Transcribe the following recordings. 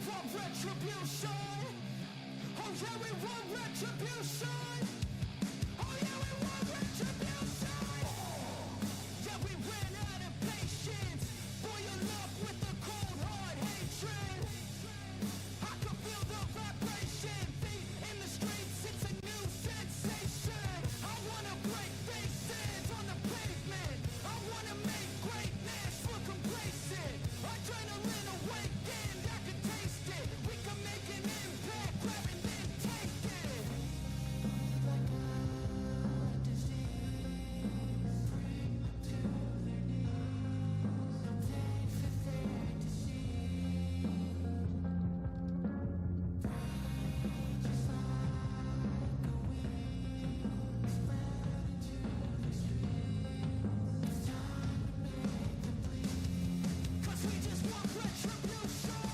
want retribution. Oh yeah, we want retribution. Oh yeah, we want retribution. Yeah, we ran out of patience. Boil up with the cold hard hatred. I can feel the vibration. Feet in the streets, it's a new sensation. I wanna break faces on the pavement. I wanna make greatness look complacent. Adrenaline awakened, I can taste it. We can make an impact, grab and then take it. Like a disease, bring them to their knees. Pain for their disease. Just like a weed, spread into the streets. It's time to make them bleed. 'Cause we just want retribution.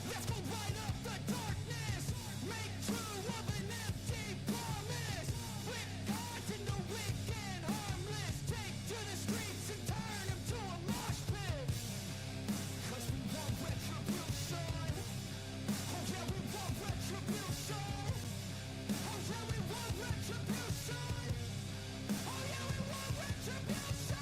Let's go light up the darkness. Make true of an empty promise. Flip cards in the weak and harmless. Take to the streets and turn them to a mosh pit. 'Cause we want retribution. Oh yeah, we want retribution. Oh yeah, we want retribution. Oh yeah, we want retribution.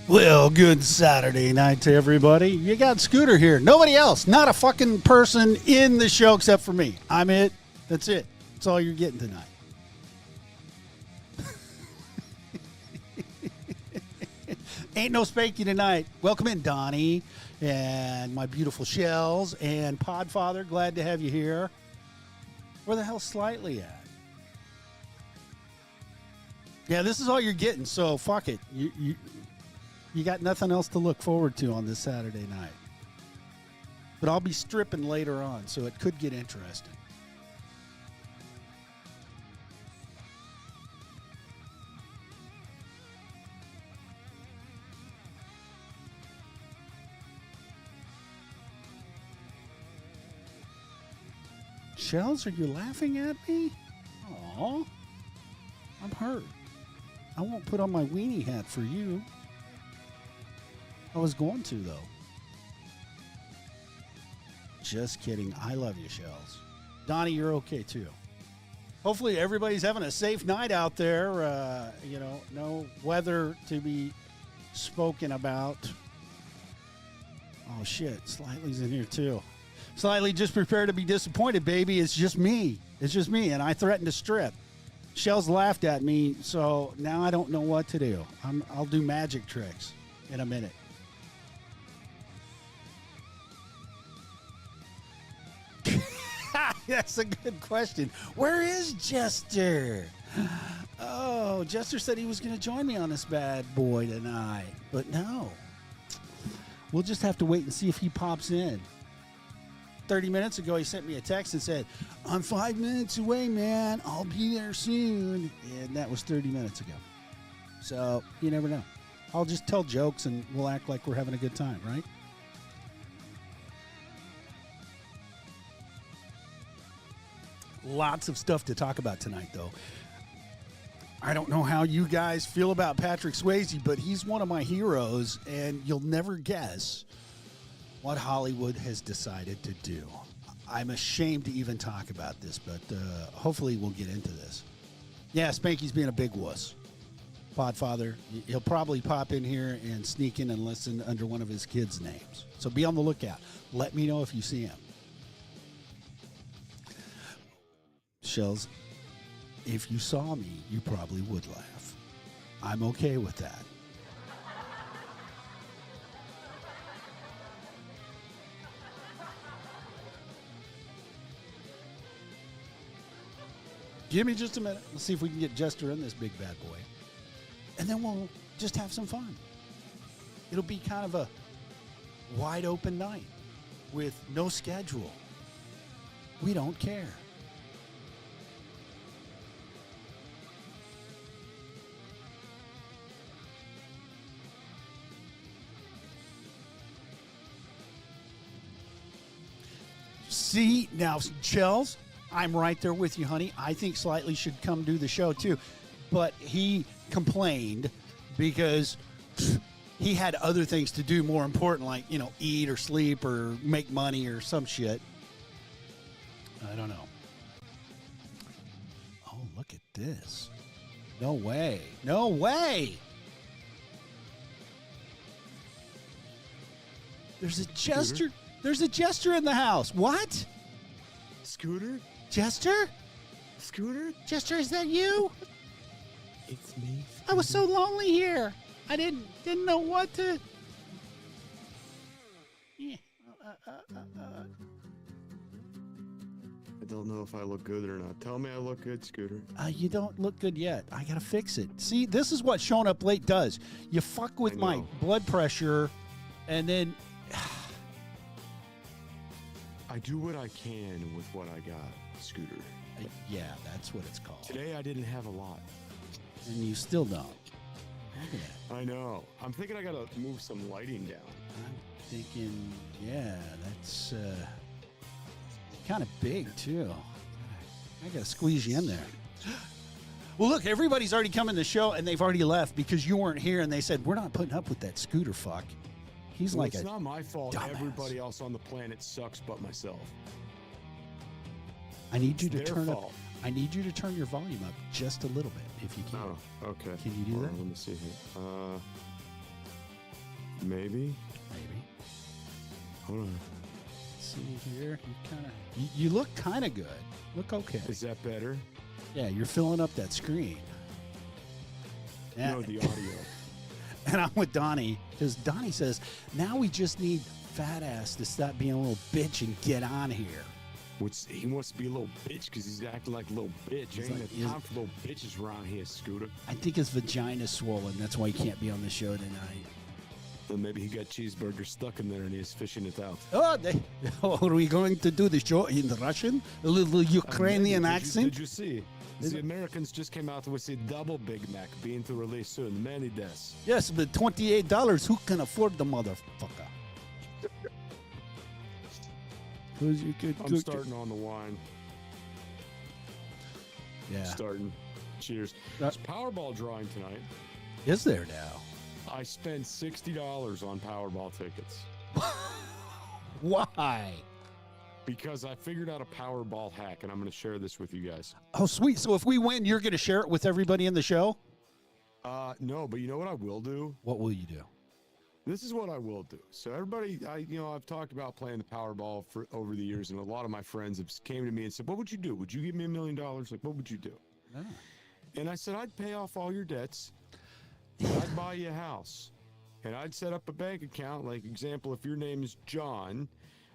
Well, good Saturday night to everybody. You got Scooter here. Nobody else. Not a fucking person in the show except for me. I'm it. That's it. That's all you're getting tonight. Ain't no Spanky tonight. Welcome in, Donnie, and my beautiful Shells, and Podfather. Glad to have you here. Where the hell's Slightly at? Yeah, this is all you're getting, so fuck it. You got nothing else to look forward to on this Saturday night. But I'll be stripping later on, so it could get interesting. Shells, are you laughing at me? Aw, I'm hurt. I won't put on my weenie hat for you. I was going to, though. Just kidding. I love you, Shells. Donnie, you're okay, too. Hopefully everybody's having a safe night out there. No weather to be spoken about. Oh, shit. Slightly's in here, too. Slightly, just prepare to be disappointed, baby. It's just me. It's just me, and I threatened to strip. Shells laughed at me, so now I don't know what to do. I'll do magic tricks in a minute. That's a good question. Where is Jester? Oh, Jester said he was going to join me on this bad boy tonight, but no. We'll just have to wait and see if he pops in. 30 minutes ago, he sent me a text and said, I'm 5 minutes away, man. I'll be there soon. And that was 30 minutes ago. So you never know. I'll just tell jokes and we'll act like we're having a good time, right? Lots of stuff to talk about tonight, though. I don't know how you guys feel about Patrick Swayze, but he's one of my heroes, and you'll never guess what Hollywood has decided to do. I'm ashamed to even talk about this, but hopefully we'll get into this. Yeah, Spanky's being a big wuss. Podfather, he'll probably pop in here and sneak in and listen under one of his kids' names. So be on the lookout. Let me know if you see him. Shells, if you saw me, you probably would laugh. I'm okay with that. Give me just a minute. Let's see if we can get Jester in this big bad boy. And then we'll just have some fun. It'll be kind of a wide open night with no schedule. We don't care. See, now, Chels, I'm right there with you, honey. I think Slightly should come do the show, too. But he complained because he had other things to do more important, like, eat or sleep or make money or some shit. I don't know. Oh, look at this. No way. No way. There's a Jester. Scooter? There's a Jester in the house. What? Scooter? Jester? Scooter? Jester, is that you? It's me. I was so lonely here. I didn't know what to. Yeah. I don't know if I look good or not. Tell me I look good, Scooter. You don't look good yet. I gotta fix it. See, this is what showing up late does. You fuck with my blood pressure, and then. I do what I can with what I got, Scooter. Yeah, that's what it's called. Today I didn't have a lot. And you still don't. Look at that. I know. I'm thinking I gotta move some lighting down. I'm thinking, yeah, that's kind of big, too. I got to squeeze you in there. Well, look, everybody's already come in the show, and they've already left because you weren't here, and they said, we're not putting up with that Scooter fuck. He's Well, like it's a not my fault. dumbass. Everybody else on the planet sucks but myself. I need you to It's their turn fault. up. I need you to turn your volume up just a little bit, if you can. Oh, okay. Can you do Hold that? on, let me see here. Maybe. Maybe. Hold on. See here, you look kind of good. Look okay. Is that better? Yeah, you're filling up that screen. Yeah. No, the audio. And I'm with Donnie because Donnie says, now we just need fat ass to stop being a little bitch and get on here. He wants to be a little bitch because he's acting like a little bitch. He's Ain't like- got time for little bitches around here, Scooter. I think his vagina's swollen. That's why he can't be on the show tonight. Or maybe he got cheeseburger stuck in there and he's fishing it out. Oh, are we going to do the show in Russian? A little Ukrainian accent? Did you see? The Americans just came out with a double Big Mac being to release soon. Many deaths. Yes, but $28. Who can afford the motherfucker? I'm starting on the wine. Yeah. Starting. Cheers. That- It's Powerball drawing tonight. Is there now? I spent $60 on Powerball tickets Why? because I figured out a Powerball hack, and I'm going to share this with you guys. Oh, sweet. So if we win, you're going to share it with everybody in the show? No, but you know what I will do? What will you do? This is what I will do. So everybody, I've talked about playing the Powerball for over the years, and a lot of my friends have came to me and said, "What would you do? Would you give me $1 million? Like, what would you do?" Ah. And I said, "I'd pay off all your debts. I'd buy you a house, and I'd set up a bank account. Like, example, if your name is John,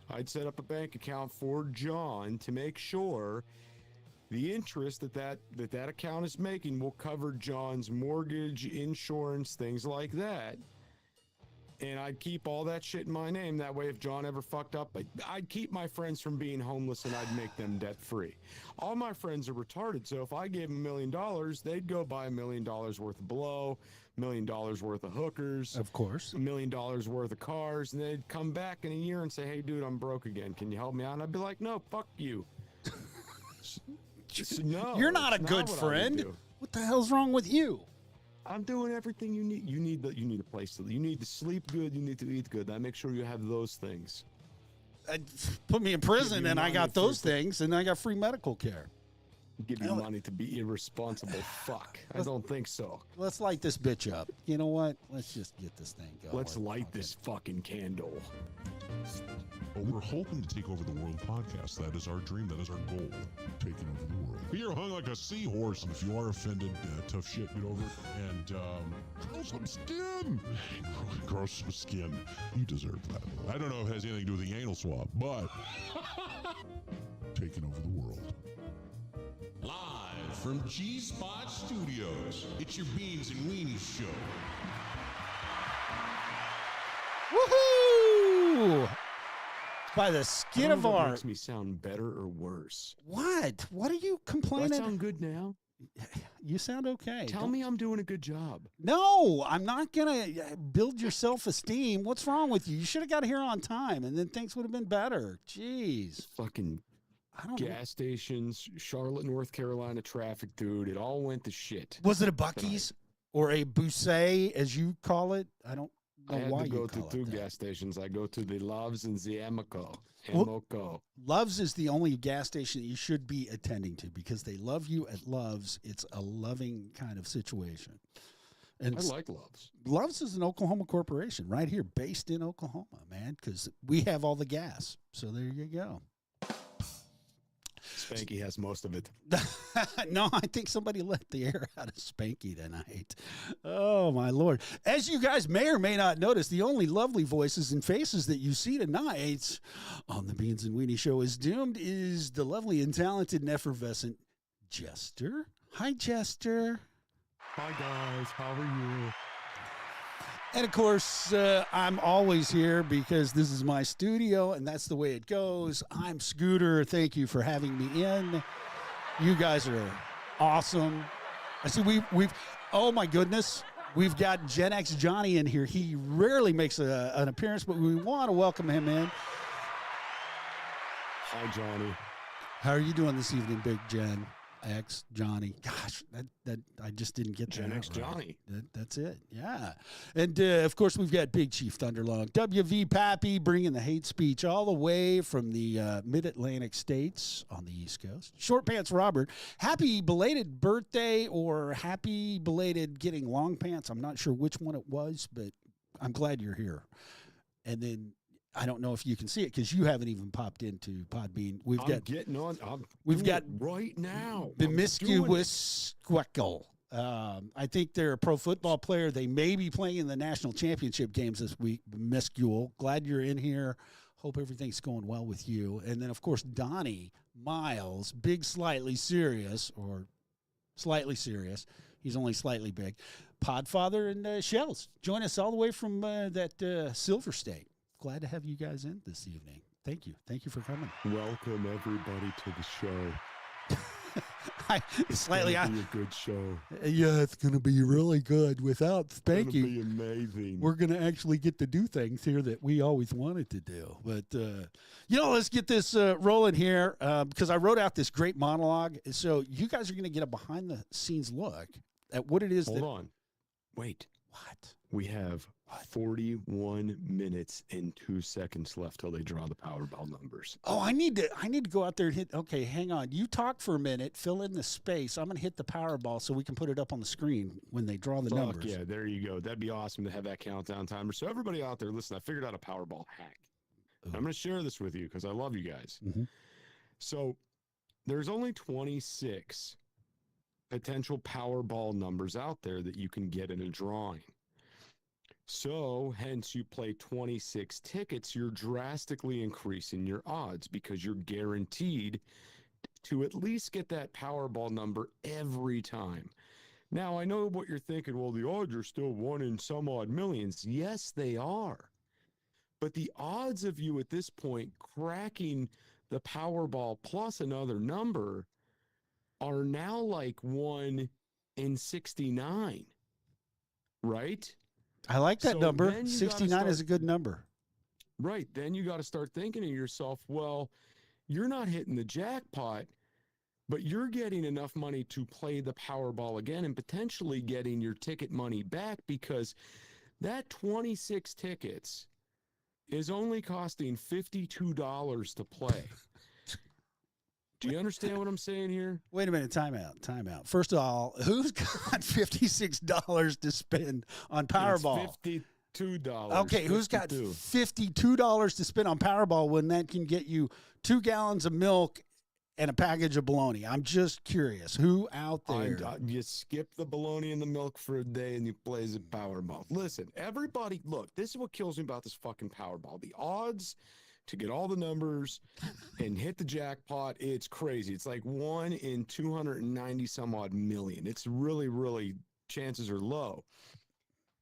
I'd set up a bank account for John to make sure the interest that account is making will cover John's mortgage, insurance, things like that." And I'd keep all that shit in my name. That way, if John ever fucked up, I'd keep my friends from being homeless and I'd make them debt free. All my friends are retarded. So if I gave them $1 million, they'd go buy $1 million worth of blow, $1 million worth of hookers, Of course. $1 million worth of cars. And they'd come back in a year and say, "Hey, dude, I'm broke again. Can you help me out?" And I'd be like, "No, fuck you." No, You're not a it's good what I would friend. do. What the hell's wrong with you? I'm doing everything you need. You need a place to. You need to sleep good. You need to eat good. I make sure you have those things. Put me in prison, Give you and I money got for- those things, and I got free medical care. Give you money to be irresponsible. Fuck. I don't think so. Let's light this bitch up. You know what? Let's just get this thing going. Let's light this fucking candle. But we're hoping to take over the world podcast. That is our dream. That is our goal. Taking over the world. You're hung like a seahorse. And if you are offended, tough shit, get over it. And grow some skin. Grow some skin. You deserve that. I don't know if it has anything to do with the anal swab, but taking over the world. Live from G-Spot Studios, it's your Beans and Weenie show. Woohoo! By the I skin don't of know if it our. makes me sound better or worse. What? What are you Do I complaining? sound good now? You sound okay. Tell me I'm doing a good job. No, I'm not going to build your self-esteem. What's wrong with you? You should have got here on time, and then things would have been better. Jeez. Fucking I don't know. gas stations, Charlotte, North Carolina traffic, dude. It all went to shit. Was it a Buc-ee's or a Busset, as you call it? I don't know I had why to you go to call two it that. gas stations. I go to the Loves and the Amoco. Well, Love's is the only gas station that you should be attending to because they love you at Love's. It's a loving kind of situation. And I like Loves. Love's is an Oklahoma corporation right here, based in Oklahoma, man, because we have all the gas. So there you go. Spanky has most of it. No, I think somebody let the air out of Spanky tonight. Oh, my Lord. As you guys may or may not notice, the only lovely voices and faces that you see tonight on the Beans and Weenie Show is doomed is the lovely and talented and effervescent Jester. Hi, Jester. Hi, guys. How are you? And, of course, I'm always here because this is my studio, and that's the way it goes. I'm Scooter. Thank you for having me in. You guys are awesome. I see we've oh, my goodness. We've got Gen X Johnny in here. He rarely makes an appearance, but we want to welcome him in. Hi, Johnny. How are you doing this evening, Big Gen X Johnny? Gosh, that I just didn't get Gen that X right. Johnny. That's it. Yeah. And, of course, we've got Big Chief Thunderlong, WV Pappy, bringing the hate speech all the way from the mid-Atlantic states on the East Coast. Short Pants Robert, happy belated birthday or happy belated getting long pants. I'm not sure which one it was, but I'm glad you're here. And then I don't know if you can see it because you haven't even popped into Podbean. We've got right now. Promiscuous Squeckle. I think they're a pro football player. They may be playing in the national championship games this week. Promiscuous. Glad you're in here. Hope everything's going well with you. And then, of course, Donnie Miles, big, slightly serious, or slightly serious. He's only slightly big. Podfather and Shells. Join us all the way from that Silver State. Glad to have you guys in this evening. Thank you. Thank you for coming. Welcome everybody to the show. It's slightly gonna be a good show. Yeah, it's going to be really good. Without It's gonna Spanky, be amazing. we're going to actually get to do things here that we always wanted to do. But, let's get this rolling here because I wrote out this great monologue. So you guys are going to get a behind-the-scenes look at what it is. Hold on. Wait. What? We have 41 minutes and 2 seconds left till they draw the Powerball numbers. Oh, I need to go out there and hit. Okay, hang on. You talk for a minute. Fill in the space. I'm going to hit the Powerball so we can put it up on the screen when they draw the numbers. Yeah, there you go. That'd be awesome to have that countdown timer. So everybody out there, listen, I figured out a Powerball hack. Ooh. I'm going to share this with you because I love you guys. Mm-hmm. So there's only 26 potential Powerball numbers out there that you can get in a drawing. So, hence you play 26 tickets, you're drastically increasing your odds because you're guaranteed to at least get that Powerball number every time. Now, I know what you're thinking, well, the odds are still 1 in some odd millions. Yes, they are. But the odds of you at this point cracking the Powerball plus another number are now like 1 in 69, right? I like that So number. then you 69 is a good number. Right. Then you got to start thinking to yourself, well, you're not hitting the jackpot, but you're getting enough money to play the Powerball again and potentially getting your ticket money back because that 26 tickets is only costing $52 to play. Do you understand what I'm saying here? Wait a minute. Time out. First of all, who's got $56 to spend on Powerball? It's $52. Okay, who's got $52 to spend on Powerball when that can get you 2 gallons of milk and a package of bologna? I'm just curious. Who out there? You skip the bologna and the milk for a day and you play the Powerball. Listen, everybody, look, this is what kills me about this fucking Powerball. The odds to get all the numbers and hit the jackpot, it's crazy. It's like 1 in 290 some odd million. It's really, really, chances are low.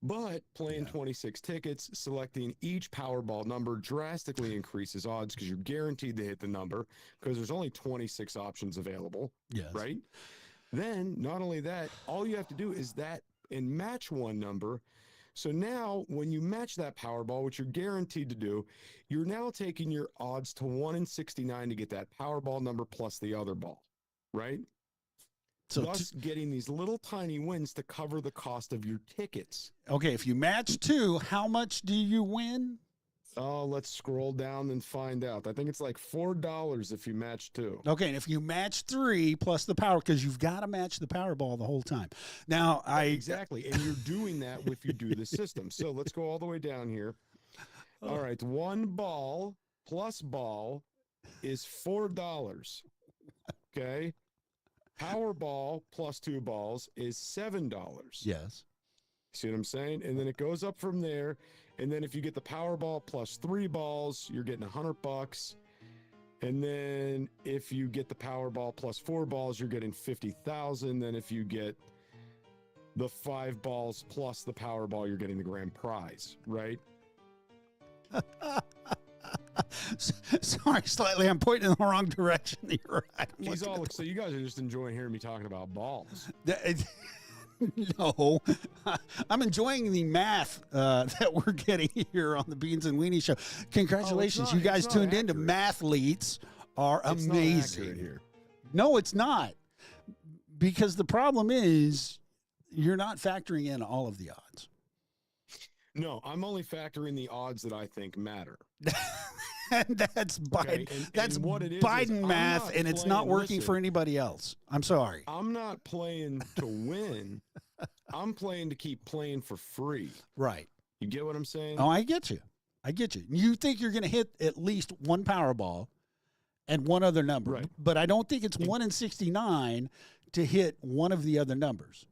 But playing 26 tickets, selecting each Powerball number drastically increases odds because you're guaranteed to hit the number because there's only 26 options available, Yes. right? Then, not only that, all you have to do is that and match one number. So now, when you match that Powerball, which you're guaranteed to do, you're now taking your odds to 1 in 69 to get that Powerball number plus the other ball, right? So Thus, getting these little tiny wins to cover the cost of your tickets. okay, if you match 2, how much do you win? Oh, let's scroll down and find out. I think it's like $4 if you match 2. Okay, and if you match 3 plus the power, because you've got to match the Powerball the whole time. Now, Exactly, and you're doing that if you do the system. So let's go all the way down here. All right, 1 ball plus ball is $4. Okay. Powerball plus 2 balls is $7. yes. See what I'm saying? And then it goes up from there. And then if you get the Powerball plus 3 balls, you're getting $100. And then if you get the Powerball plus 4 balls, you're getting 50,000. Then if you get the 5 balls plus the Powerball, you're getting the grand prize, right? Sorry, slightly. I'm pointing in the wrong direction. You're right. He's all, so you guys are just enjoying hearing me talking about balls. No, I'm enjoying the math that we're getting here on the Beans and Weenie Show. Congratulations, you guys tuned into Mathletes are It's amazing. not accurate here. No, it's not, because the problem is you're not factoring in all of the odds. No, I'm only factoring the odds that I think matter. And that's Biden. and That's what it is Biden I'm math, not and it's not playing- working listen. for anybody else. I'm sorry. I'm not playing to win. I'm playing to keep playing for free. Right. You get what I'm saying? Oh, I get you. I get you. You think you're going to hit at least one Powerball and one other number, Right. but I don't think it's 1 in 69 to hit one of the other numbers.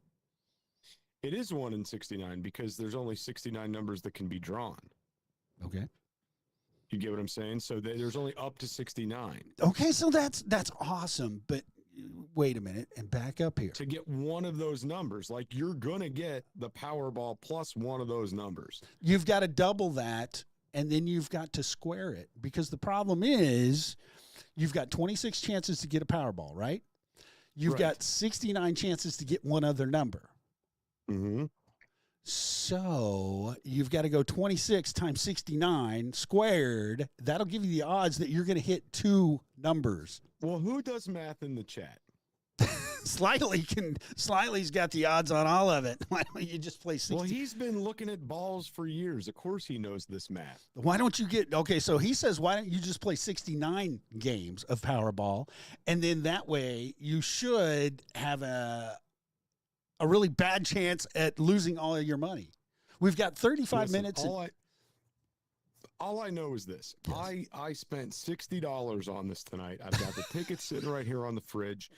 It is 1 in 69 because there's only 69 numbers that can be drawn. Okay. You get what I'm saying? So there's only up to 69. Okay, so that's awesome, but wait a minute and back up here. To get one of those numbers, like you're going to get the Powerball plus one of those numbers. You've got to double that, and then you've got to square it, because the problem is you've got 26 chances to get a Powerball, right? You've Right. got 69 chances to get one other number. Mm-hmm. So you've got to go 26 times 69 squared. That'll give you the odds that you're going to hit 2 numbers. Well, who does math in the chat? Slightly's got the odds on all of it. Why don't you just play 60? Well, he's been looking at balls for years. Of course he knows this math. Why don't you get, okay, so he says, why don't you just play 69 games of Powerball? And then that way you should have a really bad chance at losing all of your money. We've got 35 Listen, minutes. All I know is this. Yes. I spent $60 on this tonight. I've got the tickets sitting right here on the fridge.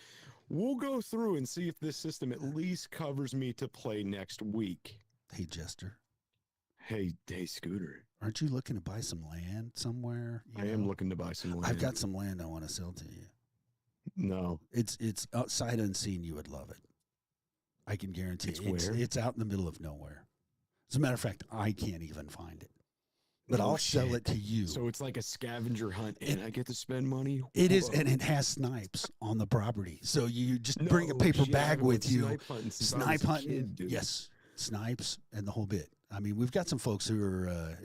We'll go through and see if this system at least covers me to play next week. Hey, Jester, Hey, Scooter. aren't you looking to buy some land somewhere? You I am know? looking to buy some land. I've got some land I want to sell to you. No. It's outside unseen. You would love it. I can guarantee It's it. where? It's out in the middle of nowhere. As a matter of fact, I can't even find it. But No I'll sell shit. it to you. So it's like a scavenger hunt, and I get to spend money? It is, Whoa. and it has snipes on the property. So you just bring a paper shit, bag I've been with you. Snipe hunting since I was Snipe a hunting. kid, dude. Yes. Snipes and the whole bit. I mean, we've got some folks who are,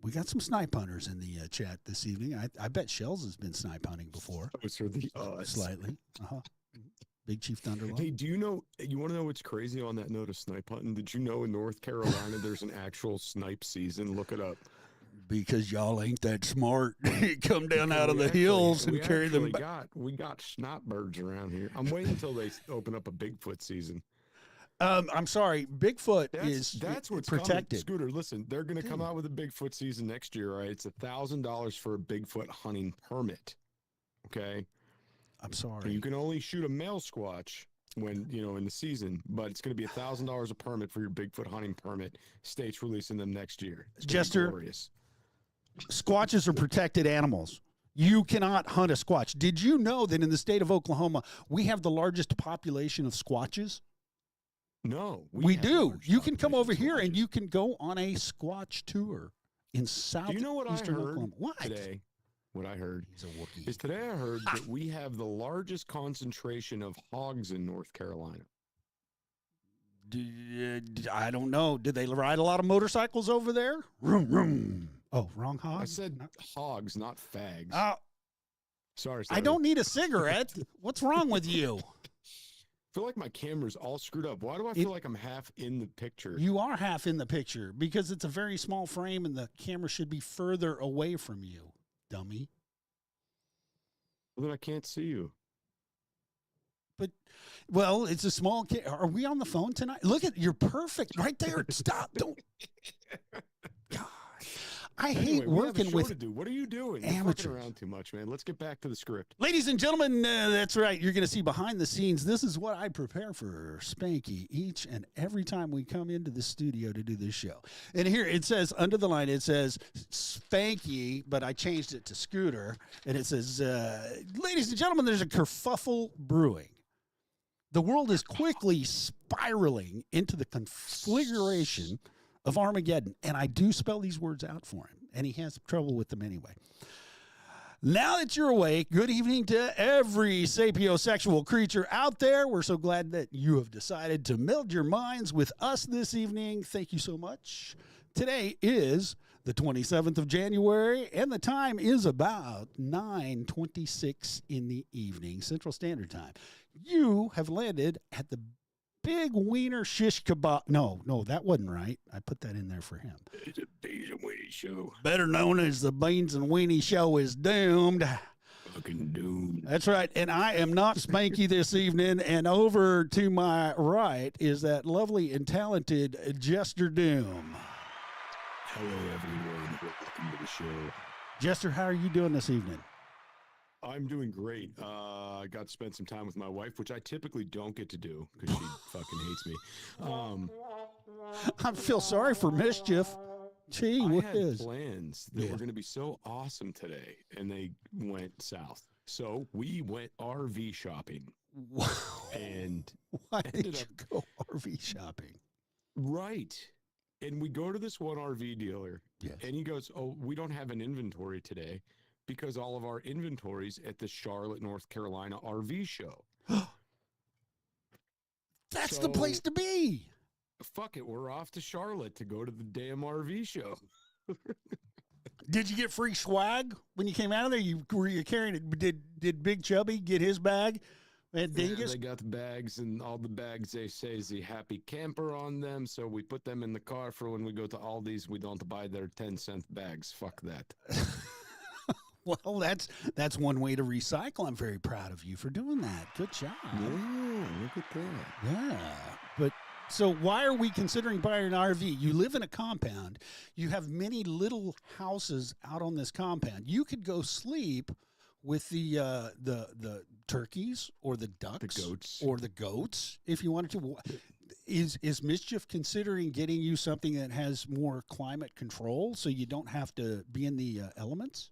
we got some snipe hunters in the chat this evening. I bet Shells has been snipe hunting before. Those are the odds. Slightly. Uh-huh. Big Chief Thunderlord. Hey, do you know? You want to know what's crazy on that note of snipe hunting? Did you know in North Carolina there's an actual snipe season? Look it up. Because y'all ain't that smart. Come down out of We the actually- hills and we carry them actually back. We got snipe birds around here. I'm waiting until they open up a Bigfoot season. I'm sorry. Bigfoot That's what's protected. Coming. Scooter, listen, they're going to come Dude. out with a Bigfoot season next year. Right? It's $1,000 for a Bigfoot hunting permit. Okay, I'm you sorry. can only shoot a male squatch when in the season, but it's going to be $1,000 a permit for your Bigfoot hunting permit. State's releasing them next year. It's gonna be Jester, glorious. Squatches are protected animals. You cannot hunt a squatch. Did you know that in the state of Oklahoma, we have the largest population of squatches? No, We have a do. large You can come population over of here and squatches. you can go on a squatch tour in southeastern Do you know what I heard Oklahoma. What? today? what I heard He's a Wookiee. is today I heard that we have the largest concentration of hogs in North Carolina. I don't know. Did they ride a lot of motorcycles over there? Vroom, vroom. Oh, wrong hog? I said hogs, not fags. Oh, Sorry. I don't need a cigarette. What's wrong with you? I feel like my camera's all screwed up. Why do I feel like I'm half in the picture? You are half in the picture because it's a very small frame and the camera should be further away from you, dummy. Well, then I can't see you. But, well, it's a small. Are we on the phone tonight? Look at, you're perfect right there. Stop. Don't. God. I hate Anyway, we have a working show with to do. What are you doing? You're amateurs. fucking around too much, man. Let's get back to the script. Ladies and gentlemen, that's right. You're going to see behind the scenes. This is what I prepare for Spanky each and every time we come into the studio to do this show. And here it says, under the line, it says Spanky, but I changed it to Scooter. And it says, ladies and gentlemen, there's a kerfuffle brewing. The world is quickly spiraling into the conflagration of Armageddon. And I do spell these words out for him. And he has trouble with them anyway. Now that you're awake, good evening to every sapiosexual creature out there. We're so glad that you have decided to meld your minds with us this evening. Thank you so much. Today is the 27th of January, and the time is about 9:26 in the evening, Central Standard Time. You have landed at the Big Wiener Shish Kebab. No, that wasn't right. I put that in there for him. It's a Beans and Weenie show. Better known as the Beans and Weenie Show is doomed. Fucking doomed. That's right. And I am not Spanky this evening. And over to my right is that lovely and talented Jester Doom. Hello, everyone. Welcome to the show. Jester, how are you doing this evening? I'm doing great. I got to spend some time with my wife, which I typically don't get to do because she fucking hates me. I feel sorry for mischief. Gee I had whiz. plans that were going to be so awesome today, and they went south. So we went RV shopping. Wow. And Why did ended you go RV shopping? right. And we go to this one RV dealer, Yes. and he goes, "Oh, we don't have an inventory today because all of our inventory's at the Charlotte, North Carolina RV show." That's the place to be. Fuck it, we're off to Charlotte to go to the damn RV show. Did you get free swag when you came out of there? Were you carrying it? Did Big Chubby get his bag? And Yeah, Dingus? they got the bags, and all the bags they say is the happy camper on them, so we put them in the car for when we go to Aldi's. We don't buy their 10-cent bags. Fuck that. Well, that's one way to recycle. I'm very proud of you for doing that. Good job. Yeah, look at that. Yeah. But so why are we considering buying an RV? You live in a compound. You have many little houses out on this compound. You could go sleep with the turkeys or the ducks, goats. or the goats if you wanted to. Is Mischief considering getting you something that has more climate control so you don't have to be in the elements?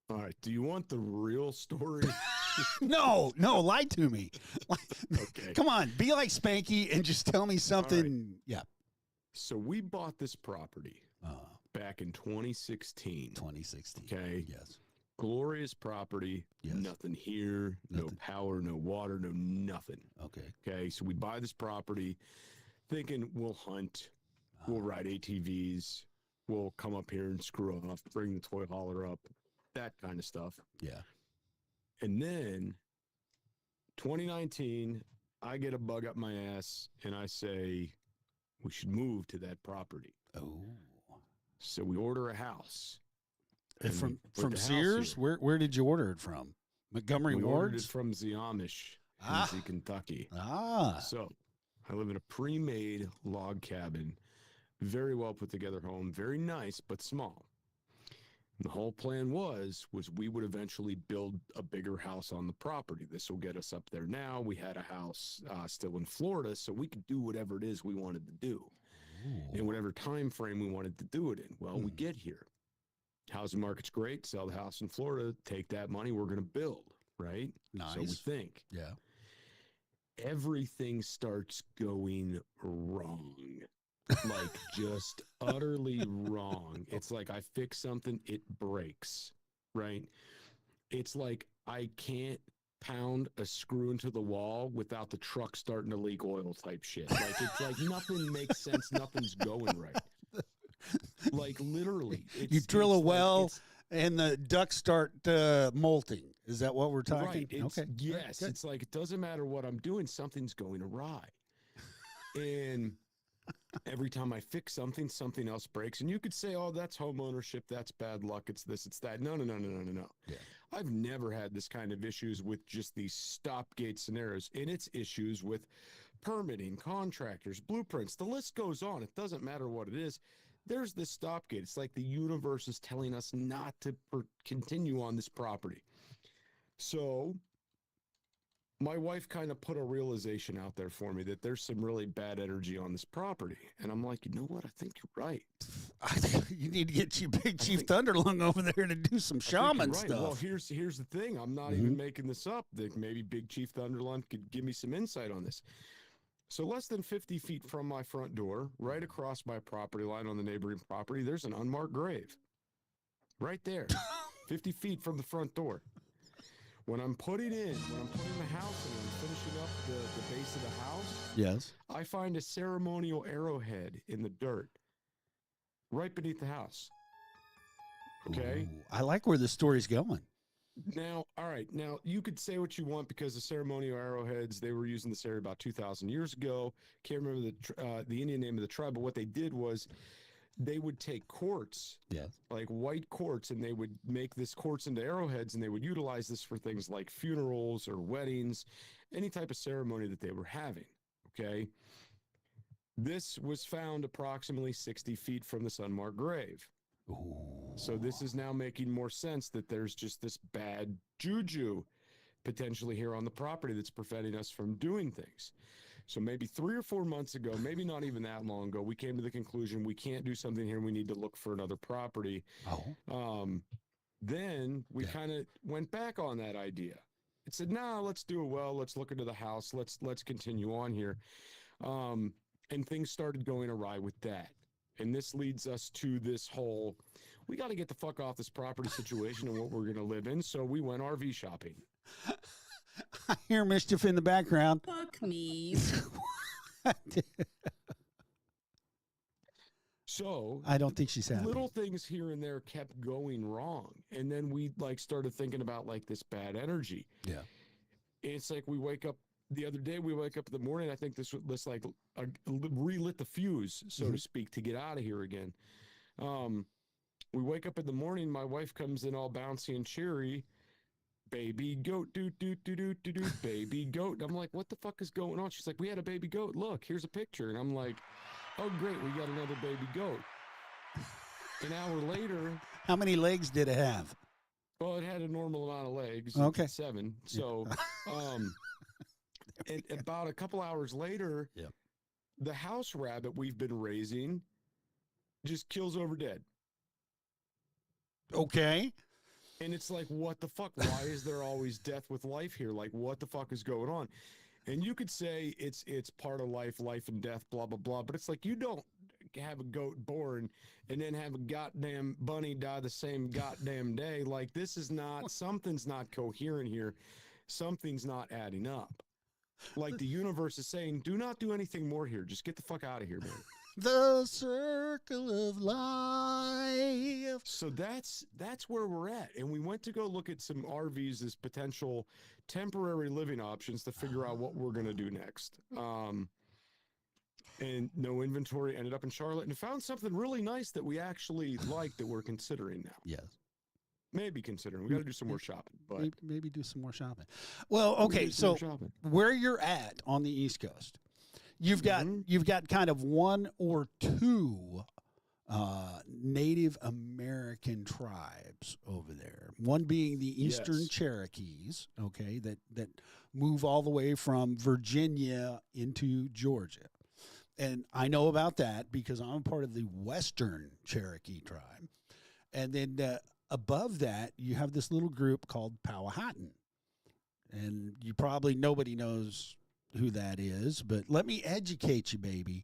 All right, do you want the real story? No, lie to me. Okay. Come on, be like Spanky and just tell me something. Yeah. So we bought this property back in 2016. 2016. Okay. Yes. Glorious property. Yes. Nothing here. No Nothing. power, no water, no nothing. Okay. Okay. So we buy this property thinking we'll hunt, we'll ride ATVs, we'll come up here and screw off, bring the toy hauler up, that kind of stuff. Yeah. And then 2019, I get a bug up my ass and I say, we should move to that property. Oh. So we order a house. And From we put from the house Sears? here. Where did you order it from? Montgomery We ordered it Ward's? from the Amish in Ah. Kentucky. Ah. So I live in a pre-made log cabin, very well put together home, very nice, but small. And the whole plan was we would eventually build a bigger house on the property. This will get us up there now. We had a house still in Florida, so we could do whatever it is we wanted to do in whatever time frame we wanted to do it in. Well, we get here. Housing market's great. Sell the house in Florida. Take that money. We're going to build, right? Nice. So we think. Yeah. Everything starts going wrong. Like just utterly wrong. It's like I fix something, it breaks. right? It's like I can't pound a screw into the wall without the truck starting to leak oil type shit. Like it's like nothing makes sense, nothing's going right. Like literally, You drill a like, well and the ducks start molting. Is that what we're talking? Right. It's, okay. yes. Good. It's like it doesn't matter what I'm doing, something's going awry. And every time I fix something, something else breaks. And you could say, oh, that's home ownership, that's bad luck, it's this, it's that. No. Yeah. I've never had this kind of issues with just these stopgate scenarios. And it's issues with permitting, contractors, blueprints. The list goes on. It doesn't matter what it is. There's this stopgate. It's like the universe is telling us not to continue on this property. So my wife kind of put a realization out there for me that there's some really bad energy on this property. And I'm like, you know what? I think you're right. You need to get you Big Chief Thunderlung over there to do some shaman stuff. Well, here's the thing. I'm not even making this up. That maybe Big Chief Thunderlung could give me some insight on this. So less than 50 feet from my front door, right across my property line on the neighboring property, there's an unmarked grave. Right there. 50 feet from the front door. When I'm putting the house and I'm finishing up the base of the house, yes, I find a ceremonial arrowhead in the dirt right beneath the house. Okay? Ooh, I like where the story's going. Now, all right. Now, you could say what you want because the ceremonial arrowheads, they were used in this area about 2,000 years ago. Can't remember the Indian name of the tribe, but what they did was they would take quartz, Yes. like white quartz, and they would make this quartz into arrowheads, and they would utilize this for things like funerals or weddings, any type of ceremony that they were having, okay? This was found approximately 60 feet from this unmarked grave. Ooh. So this is now making more sense that there's just this bad juju potentially here on the property that's preventing us from doing things. So maybe 3 or 4 months ago, maybe not even that long ago, we came to the conclusion we can't do something here. We need to look for another property. Oh. Then we kind of went back on that idea. It said, "No, let's do a well. Let's look into the house. Let's continue on here." And things started going awry with that. And this leads us to this whole, we got to get the fuck off this property situation and what we're going to live in. So we went RV shopping. I hear mischief in the background. Fuck me. So I don't think she's happy. little things here and there kept going wrong. And then we like started thinking about like this bad energy. Yeah. It's like we wake up the other day, we wake up in the morning. I think this like relit the fuse, so to speak, to get out of here again. We wake up in the morning. My wife comes in all bouncy and cheery. Baby goat, baby goat. And I'm like, what the fuck is going on? She's like, we had a baby goat. Look, here's a picture. And I'm like, oh, great, we got another baby goat. An hour later. How many legs did it have? Well, it had a normal amount of legs. Okay. 7. So, and about a couple hours later, the house rabbit we've been raising just kills over dead. Okay. And it's like, what the fuck? Why is there always death with life here? Like, what the fuck is going on? And you could say it's part of life and death, blah, blah, blah. But it's like, you don't have a goat born and then have a goddamn bunny die the same goddamn day. Like, this is not, something's not coherent here. Something's not adding up. Like, the universe is saying, do not do anything more here. Just get the fuck out of here, man. The circle of life. So that's where we're at. And we went to go look at some RVs as potential temporary living options to figure out what we're going to do next. And no inventory, ended up in Charlotte and found something really nice that we actually like that we're considering now. Yes. Maybe considering. We got to do some more shopping. But maybe do some more shopping. Well, okay, so where you're at on the East Coast, you've got kind of one or two Native American tribes over there. One being the Eastern Cherokees, okay, that move all the way from Virginia into Georgia. And I know about that because I'm part of the Western Cherokee tribe. And then above that, you have this little group called Powhatan. And nobody knows who that is, but let me educate you, baby.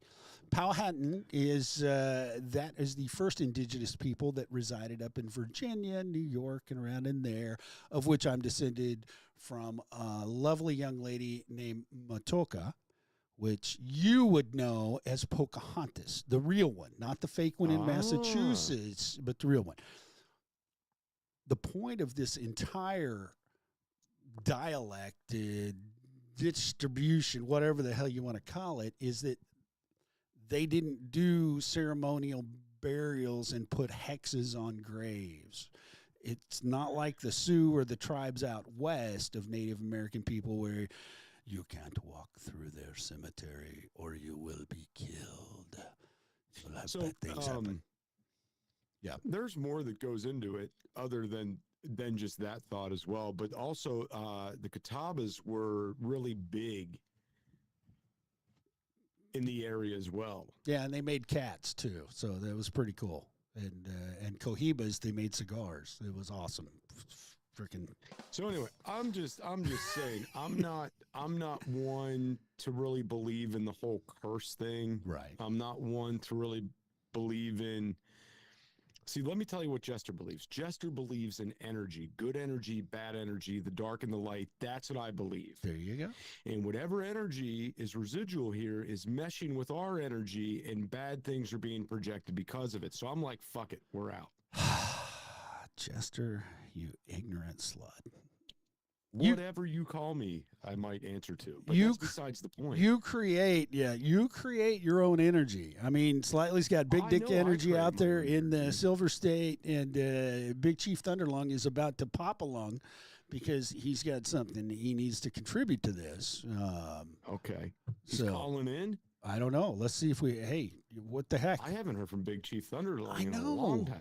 Powhatan is that is the first indigenous people that resided up in Virginia, New York, and around in there, of which I'm descended from a lovely young lady named Matoka, which you would know as Pocahontas, the real one, not the fake one in Massachusetts, but the real one. The point of this entire dialect distribution, whatever the hell you want to call it, is that they didn't do ceremonial burials and put hexes on graves. It's not like the Sioux or the tribes out west of Native American people where you can't walk through their cemetery or you will be killed. You'll have bad things happen. Yeah. There's more that goes into it other than just that thought as well. But also the Catawbas were really big in the area as well. Yeah, and they made cats too, so that was pretty cool. And Cohibas, they made cigars. It was awesome. Freaking. So anyway, I'm just saying I'm not one to really believe in the whole curse thing. Right. I'm not one to really believe in. See, let me tell you what Jester believes. Jester believes in energy, good energy, bad energy, the dark and the light. That's what I believe. There you go. And whatever energy is residual here is meshing with our energy, and bad things are being projected because of it. So I'm like, fuck it, we're out. Jester, you ignorant slut. Whatever you call me, I might answer to. But that's besides the point. You create your own energy. I mean, Slightly's got big dick energy out there in the Silver State, and Big Chief Thunderlung is about to pop a lung because he's got something he needs to contribute to this. Okay. He's calling in? I don't know. Let's see if hey, what the heck? I haven't heard from Big Chief Thunderlung in a long time.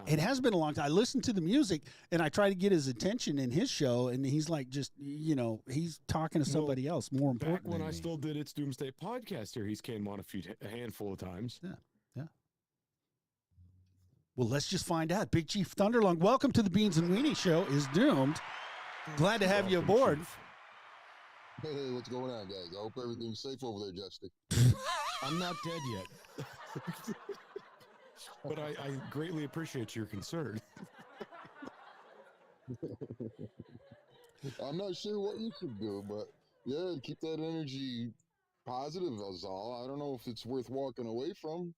It has been a long time. I listened to the music, and I try to get his attention in his show, and he's like, he's talking to somebody else more important. Back when I still did It's Doomsday podcast here, he's came on a handful of times. Yeah. Well, let's just find out. Big Chief Thunderlung, welcome to the Beans and Weenie Show is doomed. Glad to have you aboard. Chief. Hey, what's going on, guys? I hope everything's safe over there, Jester. I'm not dead yet. But I greatly appreciate your concern. I'm not sure what you should do, but yeah, keep that energy positive is all. I don't know if it's worth walking away from.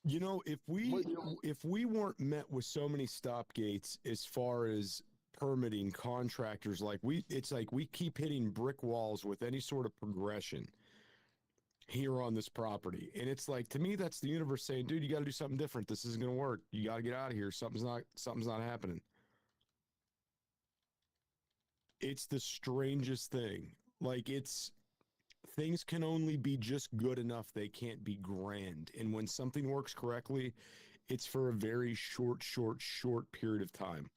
You know, if we weren't met with so many stop gates as far as permitting contractors, it's like we keep hitting brick walls with any sort of progression here on this property. And it's like, to me, that's the universe saying, dude, you got to do something different. This isn't going to work. You got to get out of here. Something's not happening. It's the strangest thing. Like, things can only be just good enough. They can't be grand. And when something works correctly, it's for a very short period of time.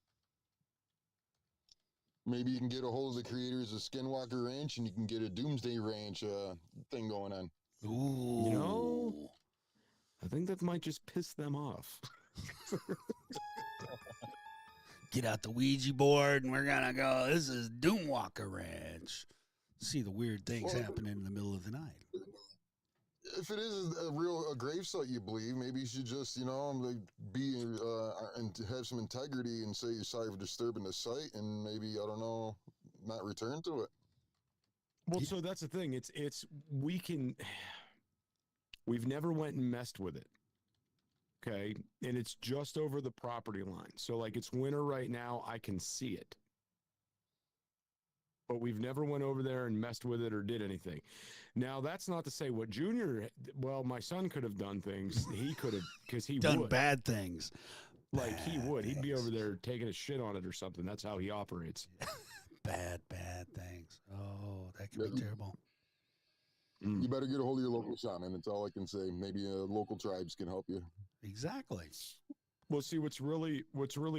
Maybe you can get a hold of the creators of Skinwalker Ranch and you can get a Doomsday Ranch thing going on. Ooh. You know, I think that might just piss them off. Get out the Ouija board and we're going to go. This is Doomwalker Ranch. See the weird things happening in the middle of the night. If it is a grave site you believe, maybe you should just, be and have some integrity and say you're sorry for disturbing the site and maybe, I don't know, not return to it. Well, so that's the thing. We've never went and messed with it. Okay. And it's just over the property line. So like it's winter right now. I can see it. But we've never went over there and messed with it or did anything. Now, that's not to say what my son could have done things. He could have, because he done would. Bad things. Like he would. He'd be over there taking a shit on it or something. That's how he operates. Bad things. Oh, that could be terrible. You better get a hold of your local shaman. That's all I can say. Maybe local tribes can help you. Exactly. Well, see, what's really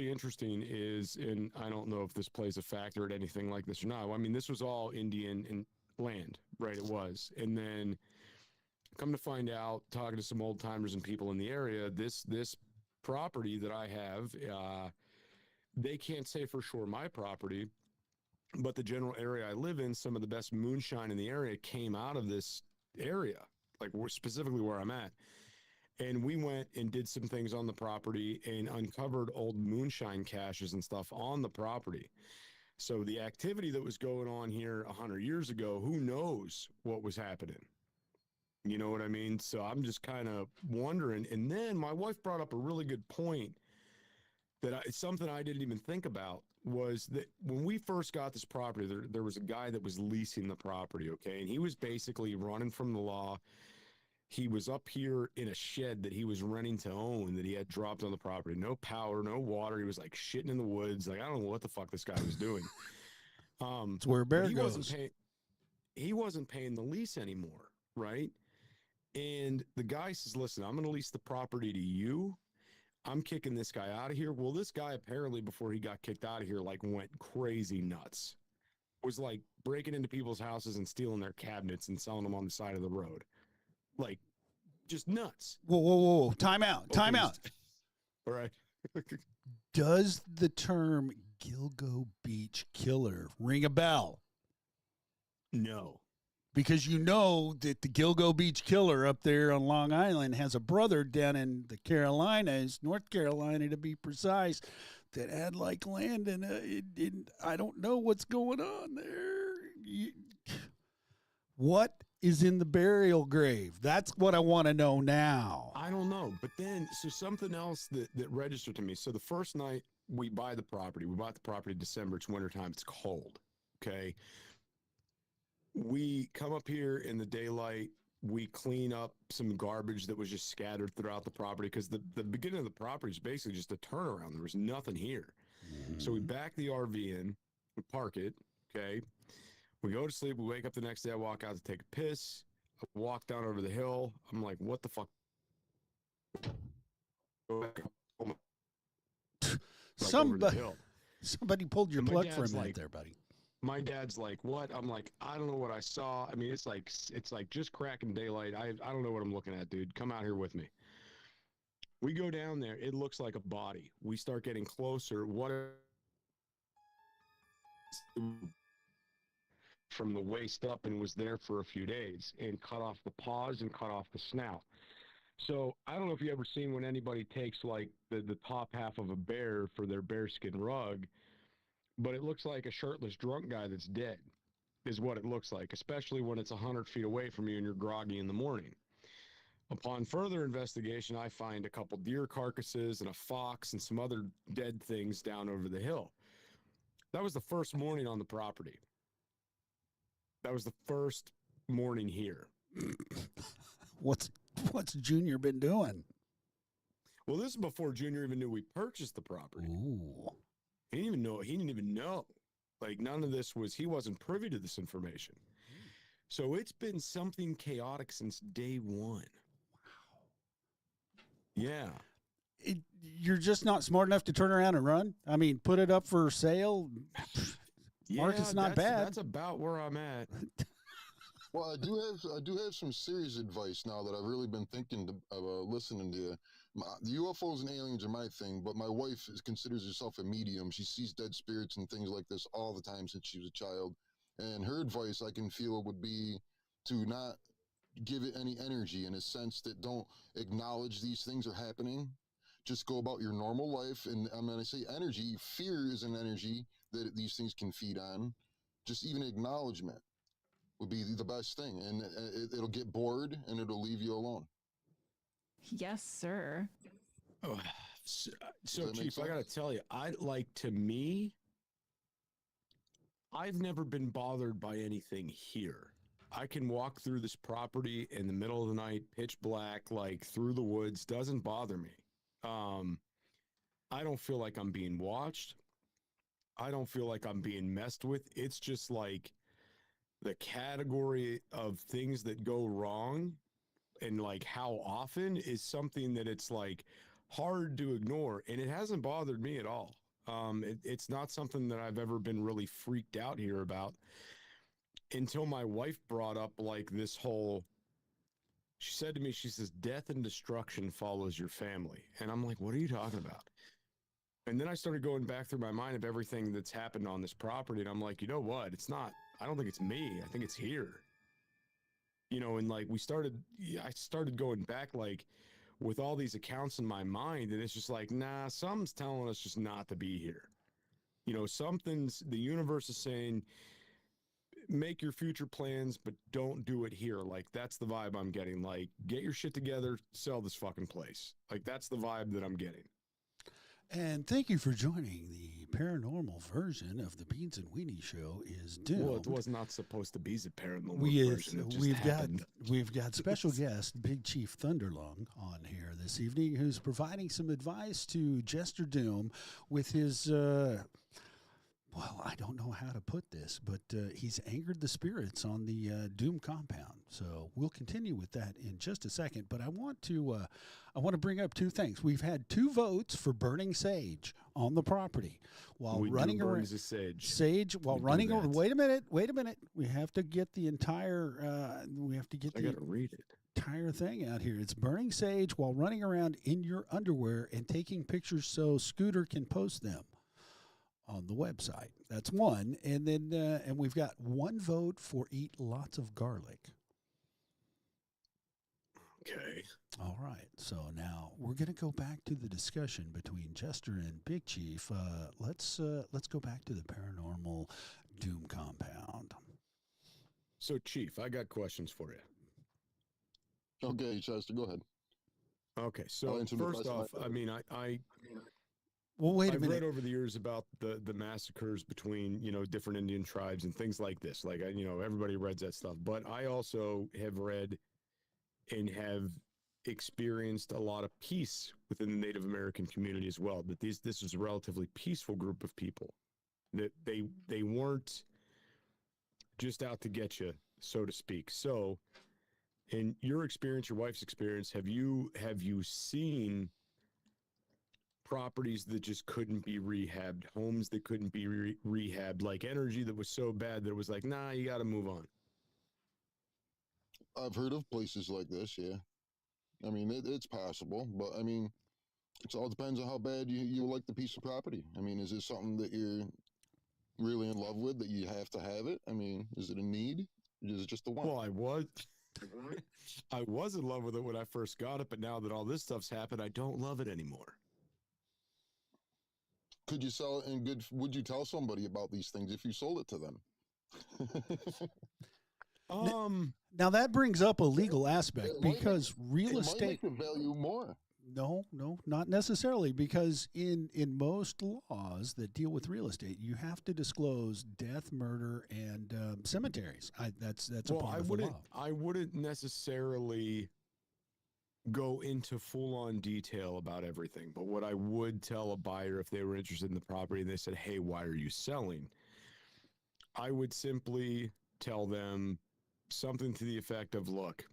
interesting is, and I don't know if this plays a factor at anything like this or not. I mean, this was all Indian land, right? It was. And then come to find out, talking to some old timers and people in the area, this property that I have, they can't say for sure my property, but the general area I live in, some of the best moonshine in the area came out of this area, like specifically where I'm at. And we went and did some things on the property and uncovered old moonshine caches and stuff on the property. So the activity that was going on here 100 years ago, who knows what was happening? You know what I mean? So I'm just kind of wondering. And then my wife brought up a really good point that it's something I didn't even think about, was that when we first got this property, there was a guy that was leasing the property, okay? And he was basically running from the law. He was up here in a shed that he was renting to own that he had dropped on the property. No power, no water. He was like shitting in the woods. Like, I don't know what the fuck this guy was doing. It's where a bear he goes. He wasn't paying the lease anymore, right? And the guy says, listen, I'm going to lease the property to you. I'm kicking this guy out of here. Well, this guy apparently, before he got kicked out of here, like went crazy nuts. Was like breaking into people's houses and stealing their cabinets and selling them on the side of the road. Like, just nuts. Whoa, whoa, whoa. Time out. Time out. All right. Does the term Gilgo Beach Killer ring a bell? No. Because you know that the Gilgo Beach Killer up there on Long Island has a brother down in the Carolinas, North Carolina to be precise, that had like land and I don't know what's going on there. What is in the burial grave? That's what I want to know now. I don't know. But then, so something else that registered to me. So the first night we buy the property, we bought the property in December. It's wintertime. It's cold. Okay. We come up here in the daylight. We clean up some garbage that was just scattered throughout the property, because the beginning of the property is basically just a turnaround. There was nothing here. So we back the RV in, we park it. Okay. We go to sleep. We wake up the next day. I walk out to take a piss. I walk down over the hill. I'm like, what the fuck? Go back home. Like over the hill. Somebody pulled your And my plug for a dad's minute like- there, buddy. My dad's like, what? I'm like, I don't know what I saw. I mean, it's like just cracking daylight. I don't know what I'm looking at, dude. Come out here with me. We go down there. It looks like a body. We start getting closer. What? From the waist up, and was there for a few days, and cut off the paws and cut off the snout. So I don't know if you ever seen when anybody takes like the top half of a bear for their bearskin rug, but it looks like a shirtless drunk guy that's dead is what it looks like, especially when it's 100 feet away from you and you're groggy in the morning. Upon further investigation, I find a couple deer carcasses and a fox and some other dead things down over the hill. That was the first morning on the property. That was the first morning here. What's Junior been doing? Well, this is before Junior even knew we purchased the property. Ooh. He didn't even know. He didn't even know. Like, none of this was, he wasn't privy to this information. So it's been something chaotic since day one. Wow. Yeah. You're just not smart enough to turn around and run? I mean, put it up for sale. Market's not bad. That's about where I'm at. Well, I do have some serious advice now that I've really been thinking about listening to you. The UFOs and aliens are my thing, but my wife considers herself a medium. She sees dead spirits and things like this all the time since she was a child. And her advice, I can feel, would be to not give it any energy, in a sense that don't acknowledge these things are happening. Just go about your normal life. And I mean, I say energy, fear is an energy that these things can feed on. Just even acknowledgement would be the best thing. And it'll get bored and it'll leave you alone. Yes, sir. Oh, so that make Chief, I got to sense? tell you, to me, I've never been bothered by anything here. I can walk through this property in the middle of the night, pitch black, like through the woods, doesn't bother me. I don't feel like I'm being watched. I don't feel like I'm being messed with. It's just like the category of things that go wrong and like how often is something that it's like hard to ignore. And it hasn't bothered me at all. It's not something that I've ever been really freaked out here about until my wife brought up like this whole, she said to me, she says, death and destruction follows your family. And I'm like, what are you talking about? And then I started going back through my mind of everything that's happened on this property. And I'm like, you know what? It's not, I don't think it's me. I think it's here. you know, and like I started going back like with all these accounts in my mind, and it's just like, nah, something's telling us just not to be here. You know, the universe is saying, make your future plans, but don't do it here. Like, that's the vibe I'm getting. Like, get your shit together, sell this fucking place. Like, that's the vibe that I'm getting. And thank you for joining the paranormal version of the Beans and Weenie Show is Doomed. Well, it was not supposed to be the paranormal version. It just happened. We've got special guest Big Chief Thunderlong on here this evening, who's providing some advice to Jester Doom with his. Well, I don't know how to put this, but he's angered the spirits on the Doom compound. So we'll continue with that in just a second. But I want to bring up two things. We've had 2 votes for burning sage on the property while running around. Sage while running around. Wait a minute. We have to get the entire. I gotta read it. Entire thing out here. It's burning sage while running around in your underwear and taking pictures so Scooter can post them on the website. That's one. And then and we've got 1 vote for eat lots of garlic. Okay. All right. So now we're going to go back to the discussion between Jester and Big Chief. Let's go back to the paranormal Doom compound. So, Chief, I got questions for you. Okay, Chester, go ahead. Okay. So first off, I mean, Well, wait a I've minute. read over the years about the massacres between, you know, different Indian tribes and things like this. Like, you know, everybody reads that stuff. But I also have read and have experienced a lot of peace within the Native American community as well. That this is a relatively peaceful group of people. That they weren't just out to get you, so to speak. So, in your experience, your wife's experience, have you seen properties that just couldn't be rehabbed, homes that couldn't be rehabbed, like energy that was so bad that it was like, nah, you got to move on? I've heard of places like this, yeah. I mean, it's possible, but I mean, it all depends on how bad you like the piece of property. I mean, is it something that you're really in love with, that you have to have it? I mean, is it a need? Is it just a want? Well, I was in love with it when I first got it, but now that all this stuff's happened, I don't love it anymore. Could you sell it in good? Would you tell somebody about these things if you sold it to them? Now that brings up a legal aspect because real it estate might make the value more. No, not necessarily, because in most laws that deal with real estate, you have to disclose death, murder, and cemeteries. That's a part of the law. I wouldn't necessarily go into full-on detail about everything, but what I would tell a buyer if they were interested in the property and they said, hey, why are you selling? I would simply tell them something to the effect of, look,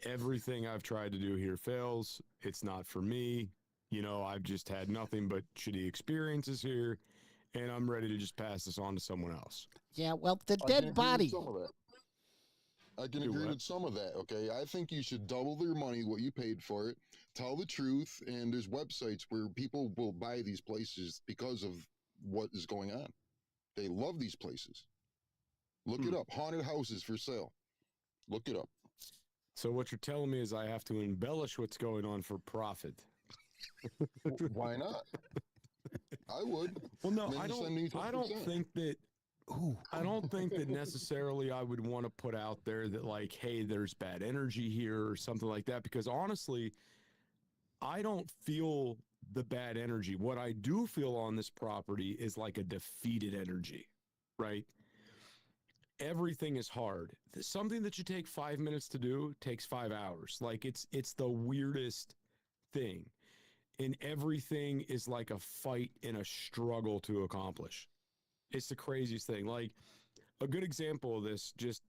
everything I've tried to do here fails. It's not for me. You know, I've just had nothing but shitty experiences here, and I'm ready to just pass this on to someone else. Yeah, well, the dead body. I can agree with some of that, okay? I think you should double their money, what you paid for it. Tell the truth, and there's websites where people will buy these places because of what is going on. They love these places. Look it up. Haunted houses for sale. Look it up. So what you're telling me is I have to embellish what's going on for profit. Why not? I would. Well, no, I don't think that. I don't think that necessarily I would want to put out there that, like, hey, there's bad energy here or something like that, because honestly, I don't feel the bad energy. What I do feel on this property is like a defeated energy, right? Everything is hard. Something that you take 5 minutes to do takes 5 hours. Like, it's the weirdest thing. And everything is like a fight and a struggle to accomplish. It's the craziest thing. Like, a good example of this, just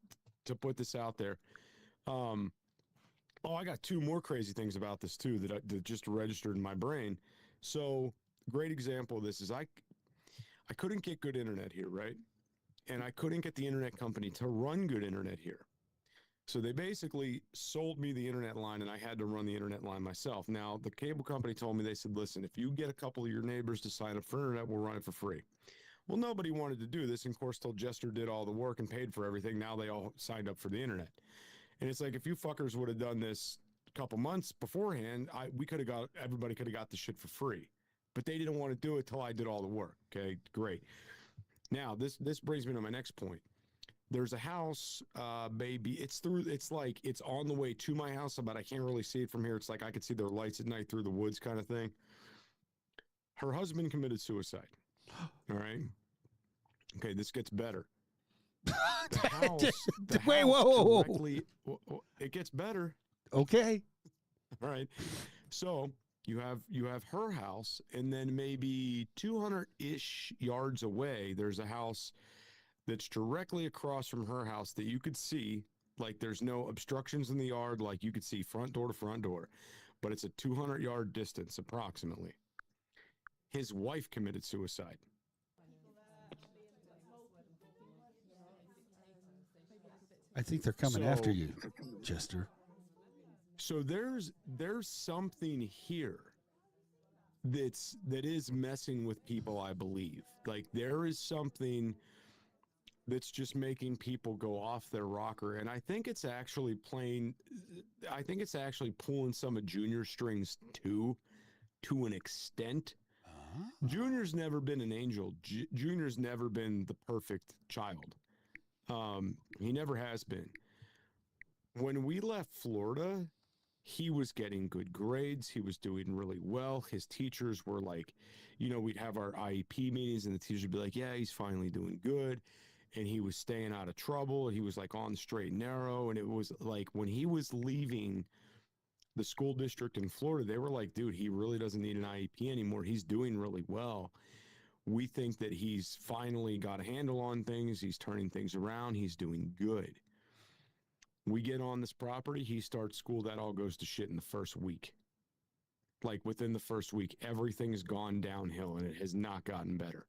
to put this out there. I got 2 more crazy things about this too that just registered in my brain. So, great example of this is I couldn't get good internet here, right? And I couldn't get the internet company to run good internet here. So they basically sold me the internet line, and I had to run the internet line myself. Now, the cable company told me, they said, listen, if you get a couple of your neighbors to sign up for internet, we'll run it for free. Well, nobody wanted to do this. And of course, till Jester did all the work and paid for everything, now they all signed up for the internet. And it's like, if you fuckers would have done this a couple months beforehand, everybody could have got the shit for free. But they didn't want to do it till I did all the work. Okay, great. Now this brings me to my next point. There's a house, baby. It's on the way to my house, but I can't really see it from here. It's like I could see their lights at night through the woods, kind of thing. Her husband committed suicide. All right. Okay, this gets better. Wait, whoa. It gets better. Okay. All right. So you have her house, and then maybe 200-ish yards away, there's a house that's directly across from her house that you could see, like there's no obstructions in the yard, like you could see front door to front door, but it's a 200-yard distance approximately. His wife committed suicide. I think they're coming after you, Jester. So there's something here that is messing with people, I believe. Like there is something that's just making people go off their rocker, and I think it's actually pulling some of Junior's strings too, to an extent. Junior's never been an angel. Junior's never been the perfect child. He never has been. When we left Florida, he was getting good grades. He was doing really well. His teachers were like, we'd have our IEP meetings and the teachers would be like, yeah, he's finally doing good. And he was staying out of trouble. He was like on the straight and narrow. And it was like when he was leaving the school district in Florida, they were like, dude, he really doesn't need an IEP anymore. He's doing really well. We think that he's finally got a handle on things. He's turning things around. He's doing good. We get on this property. He starts school. That all goes to shit in the first week. Like within the first week, everything's gone downhill and it has not gotten better.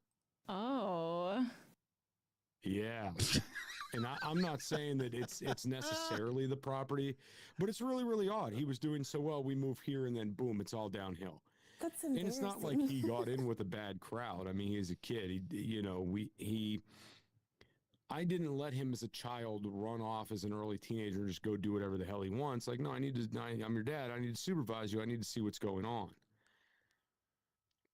Oh. Yeah. And I'm not saying that it's necessarily the property, but it's really, really odd. He was doing so well. We move here and then boom, it's all downhill. That's And embarrassing. it's not like he got in with a bad crowd. I mean, he's a kid. I didn't let him as a child run off as an early teenager and just go do whatever the hell he wants. Like, no, I'm your dad. I need to supervise you. I need to see what's going on.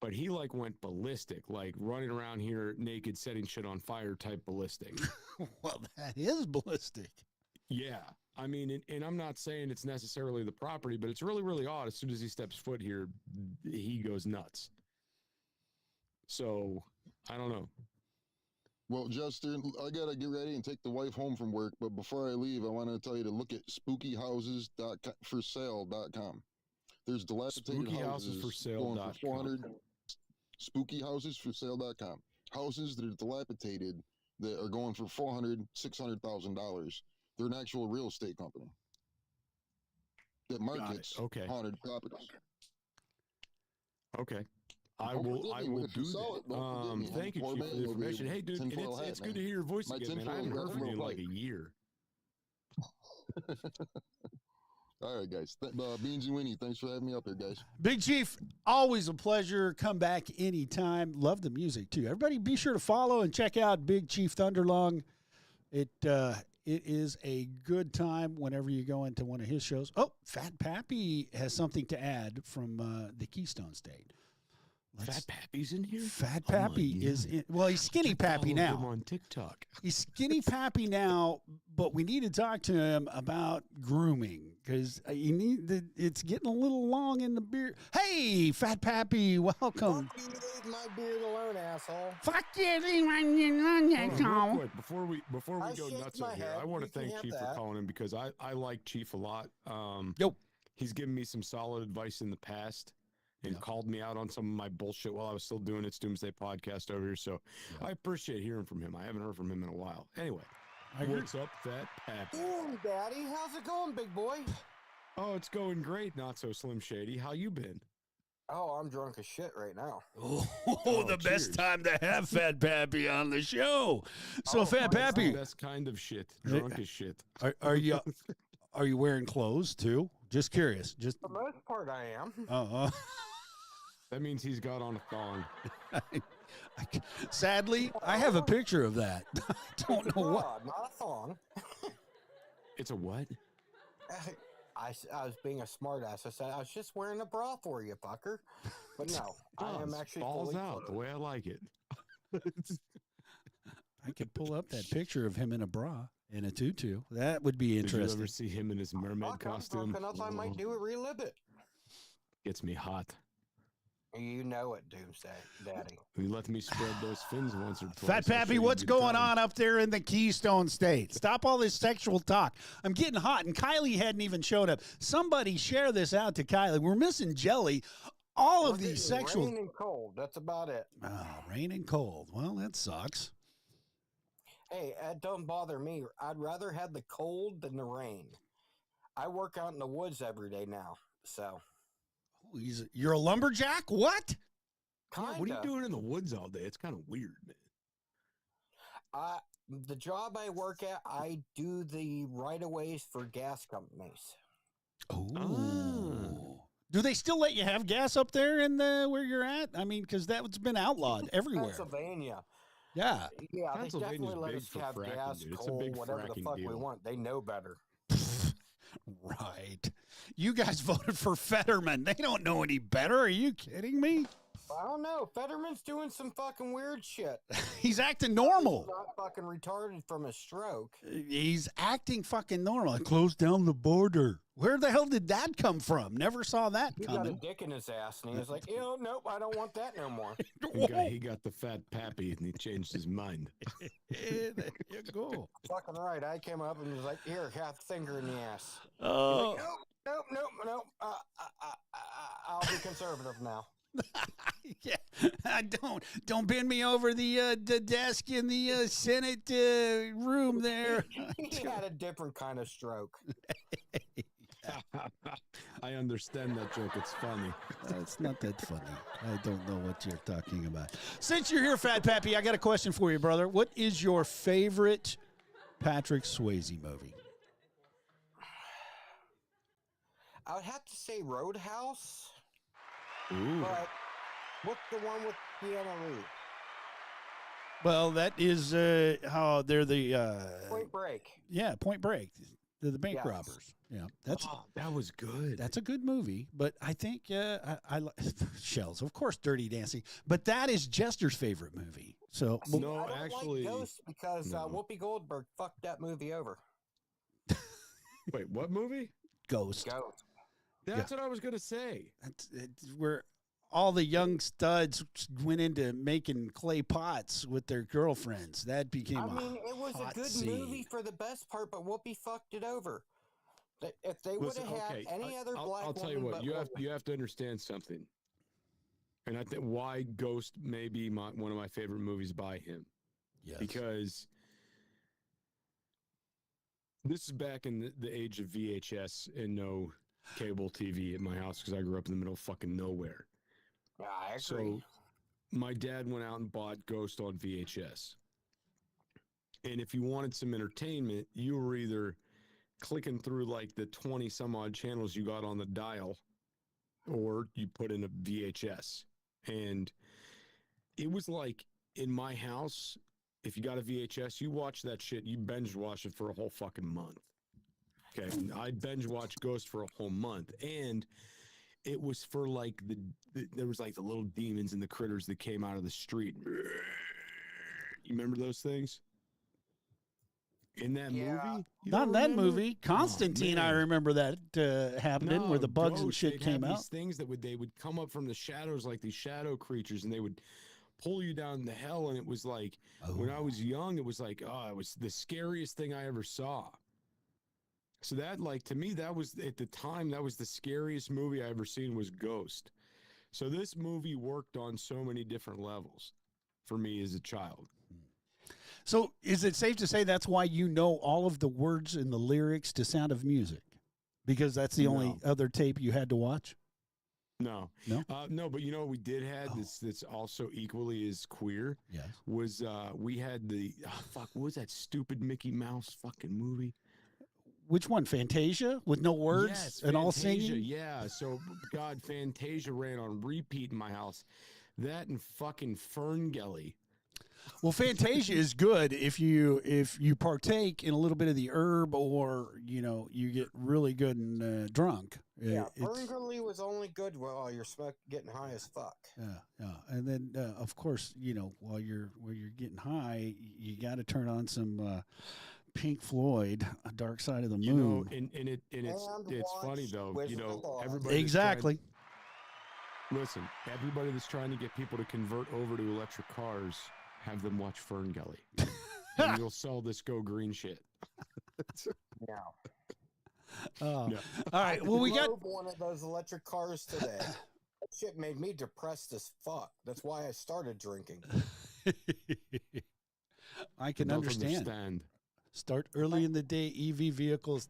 But he like went ballistic, like running around here naked, setting shit on fire type ballistic. Well, that is ballistic. Yeah. I mean, and I'm not saying it's necessarily the property, but it's really, really odd. As soon as he steps foot here, he goes nuts. So, I don't know. Well, Jester, I gotta get ready and take the wife home from work. But before I leave, I want to tell you to look at spookyhouses.com. There's dilapidated houses going for 400. Spookyhousesforsale.com. Houses that are dilapidated that are going for $400,000, $600,000. They're an actual real estate company that markets haunted properties. Okay. I will do that. Thank you, Chief, for the information. Hey, dude, and it's good to hear your voice again, man. I haven't heard from you in like a year. All right, guys. Beans and Weenie, thanks for having me up here, guys. Big Chief, always a pleasure. Come back anytime. Love the music, too. Everybody be sure to follow and check out Big Chief Thunderlung. It is a good time whenever you go into one of his shows. Oh, Fat Pappy has something to add from the Keystone State. Fat Pappy's in here? Fat Pappy is in. Well, he's Skinny Pappy now. Him on TikTok. He's Skinny Pappy now, but we need to talk to him about grooming because it's getting a little long in the beard. Hey, Fat Pappy, welcome. Fuck you, leave my beard alone, asshole. Fuck you, leave my beard alone, asshole. Real quick, before we go shake nuts my over here, head. I want to You can thank have Chief for that. calling him because I like Chief a lot. Yo. He's given me some solid advice in the past and called me out on some of my bullshit while I was still doing its Doomsday podcast over here. So I appreciate hearing from him. I haven't heard from him in a while. Anyway, what's up, Fat Pappy? Ooh, Daddy, how's it going, big boy? Oh, it's going great. Not so Slim Shady. How you been? Oh, I'm drunk as shit right now. Oh, the cheers. best time to have Fat Pappy on the show. So, Oh, Fat That's the Pappy, best kind of shit. Drunk as shit. are you wearing clothes too? Just curious. Just For the most part, I am. That means he's got on a thong. Sadly, I have a picture of that. I don't know what. Not a thong. It's a what? I was being a smartass. I said I was just wearing a bra for you, fucker. But no, I am Does. actually Balls fully out the clothed. way I like it. I could pull up that picture of him in a bra and a tutu. That would be Did you interesting. ever see him in his mermaid Fuck, I'm costume? drunk enough I might do it, relive it. Gets me hot. You know it, Doomsday Daddy. You let me spread those fins once or twice. Fat I'll show Pappy, you what's good going time. on up there in the Keystone State? Stop all this sexual talk. I'm getting hot, and Kylie hadn't even showed up. Somebody share this out to Kylie. We're missing Jelly. All We're of these getting sexual... rain and cold. That's about it. Oh, rain and cold. Well, that sucks. Hey, it don't bother me. I'd rather have the cold than the rain. I work out in the woods every day now, so Oh, you're a lumberjack? What? Yeah, kinda. what are you doing in the woods all day? It's kind of weird, man. The job I work at, I do the right-of-ways for gas companies. Oh. Do they still let you have gas up there in where you're at? I mean, because that's been outlawed everywhere. Pennsylvania. Yeah. Yeah, they Pennsylvania's definitely let big us for have fracking, gas, dude. It's a coal, big whatever the fracking fuck we deal. want. They know better. Right. You guys voted for Fetterman. They don't know any better. Are you kidding me? I don't know. Fetterman's doing some fucking weird shit. He's acting normal. He's not fucking retarded from a stroke. He's acting fucking normal. I closed down the border. Where the hell did that come from? Never saw that He got a coming. dick in his ass, and he was like, nope, I don't want that no more. He got the fat pappy and he changed his mind. There you go. Fucking right. I came up and was like, here, have a finger in the ass. He's Oh, like, nope. I'll be conservative now. yeah. Don't bend me over the desk in the Senate room there. He had a different kind of stroke. I understand that joke. It's funny. It's not that funny. I don't know what you're talking about. Since you're here, Fat Pappy, I got a question for you, brother. What is your favorite Patrick Swayze movie? I would have to say Roadhouse, Ooh. but what's the one with Keanu Reeves? Well, that is how they're the Point Break. yeah, Point Break. They're the bank Yes. robbers. Yeah, that's Oh, that was good. that's a good movie. But I think I Shells, of course, Dirty Dancing. But that is Jester's favorite movie. So See, No, I don't actually, like Ghost because no. Whoopi Goldberg fucked that movie over. Wait, what movie? Ghost. Ghost. That's what I was gonna say. It's where all the young studs went into making clay pots with their girlfriends. That became I mean, it was a hot good scene. movie for the best part, but Whoopi fucked it over. If they would Listen, have had okay, any other black I'll tell you woman what. but You have to understand something. And I think why Ghost may be one of my favorite movies by him. Yes. Because this is back in the age of VHS and no cable TV at my house because I grew up in the middle of fucking nowhere. Yeah, I agree. So my dad went out and bought Ghost on VHS. And if you wanted some entertainment, you were either clicking through like the 20 some odd channels you got on the dial, or you put in a VHS. And it was like in my house, if you got a VHS, you watch that shit, you binge watch it for a whole fucking month. Okay. I binge watched Ghost for a whole month. And it was for like there was like the little demons and the critters that came out of the street. You remember those things? In that Yeah. movie? You Not don't in that remember? movie. Constantine, I man. remember that happening where the bugs and Ghost, shit they'd came have out. These things that they would come up from the shadows like these shadow creatures, and they would pull you down to hell. And it was like when I was young, it was like, oh, it was the scariest thing I ever saw. So that, like, to me, that was at the time, that was the scariest movie I ever seen was Ghost. So this movie worked on so many different levels for me as a child. So is it safe to say that's why you know all of the words and the lyrics to Sound of Music? Because that's the only other tape you had to watch? No. No? No, but you know what we did have that's also equally as queer Yes. was we had the, what was that stupid Mickey Mouse fucking movie? Which one? Fantasia with no words Yes, and all Fantasia, singing? yeah. So, God, Fantasia ran on repeat in my house. That and fucking Ferngully. Well, Fantasia is good if you partake in a little bit of the herb, or you get really good and drunk. Yeah, It's- Ferngully was only good while you're getting high as fuck. yeah, and then of course while you're getting high, you got to turn on some Pink Floyd, Dark Side of the Moon. And it's funny though. Wizard of Oz. Everybody Exactly. Listen, everybody that's trying to get people to convert over to electric cars, have them watch Ferngully, and you'll sell this Go Green shit. Yeah. Oh. Yeah. All right. Well, we got. drove one of those electric cars today. That shit made me depressed as fuck. That's why I started drinking. I can Don't understand. Start early in the day. EV vehicles.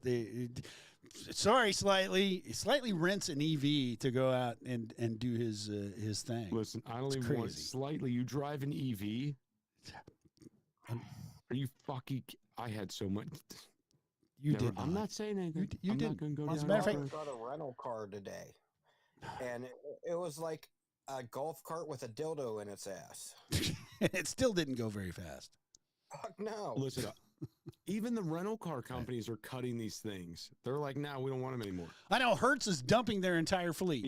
Slightly rents an EV to go out and do his thing. Listen, I don't It's even want crazy. slightly. You drive an EV? Are you fucking? I had so much. You Never- did. I'm not saying anything. You I'm didn't. not going to go As a down. matter of that fact- road. I got a rental car today, and it was like a golf cart with a dildo in its ass. It still didn't go very fast. Fuck no. Listen, even the rental car companies are cutting these things. They're like, "No, we don't want them anymore." I know Hertz is dumping their entire fleet.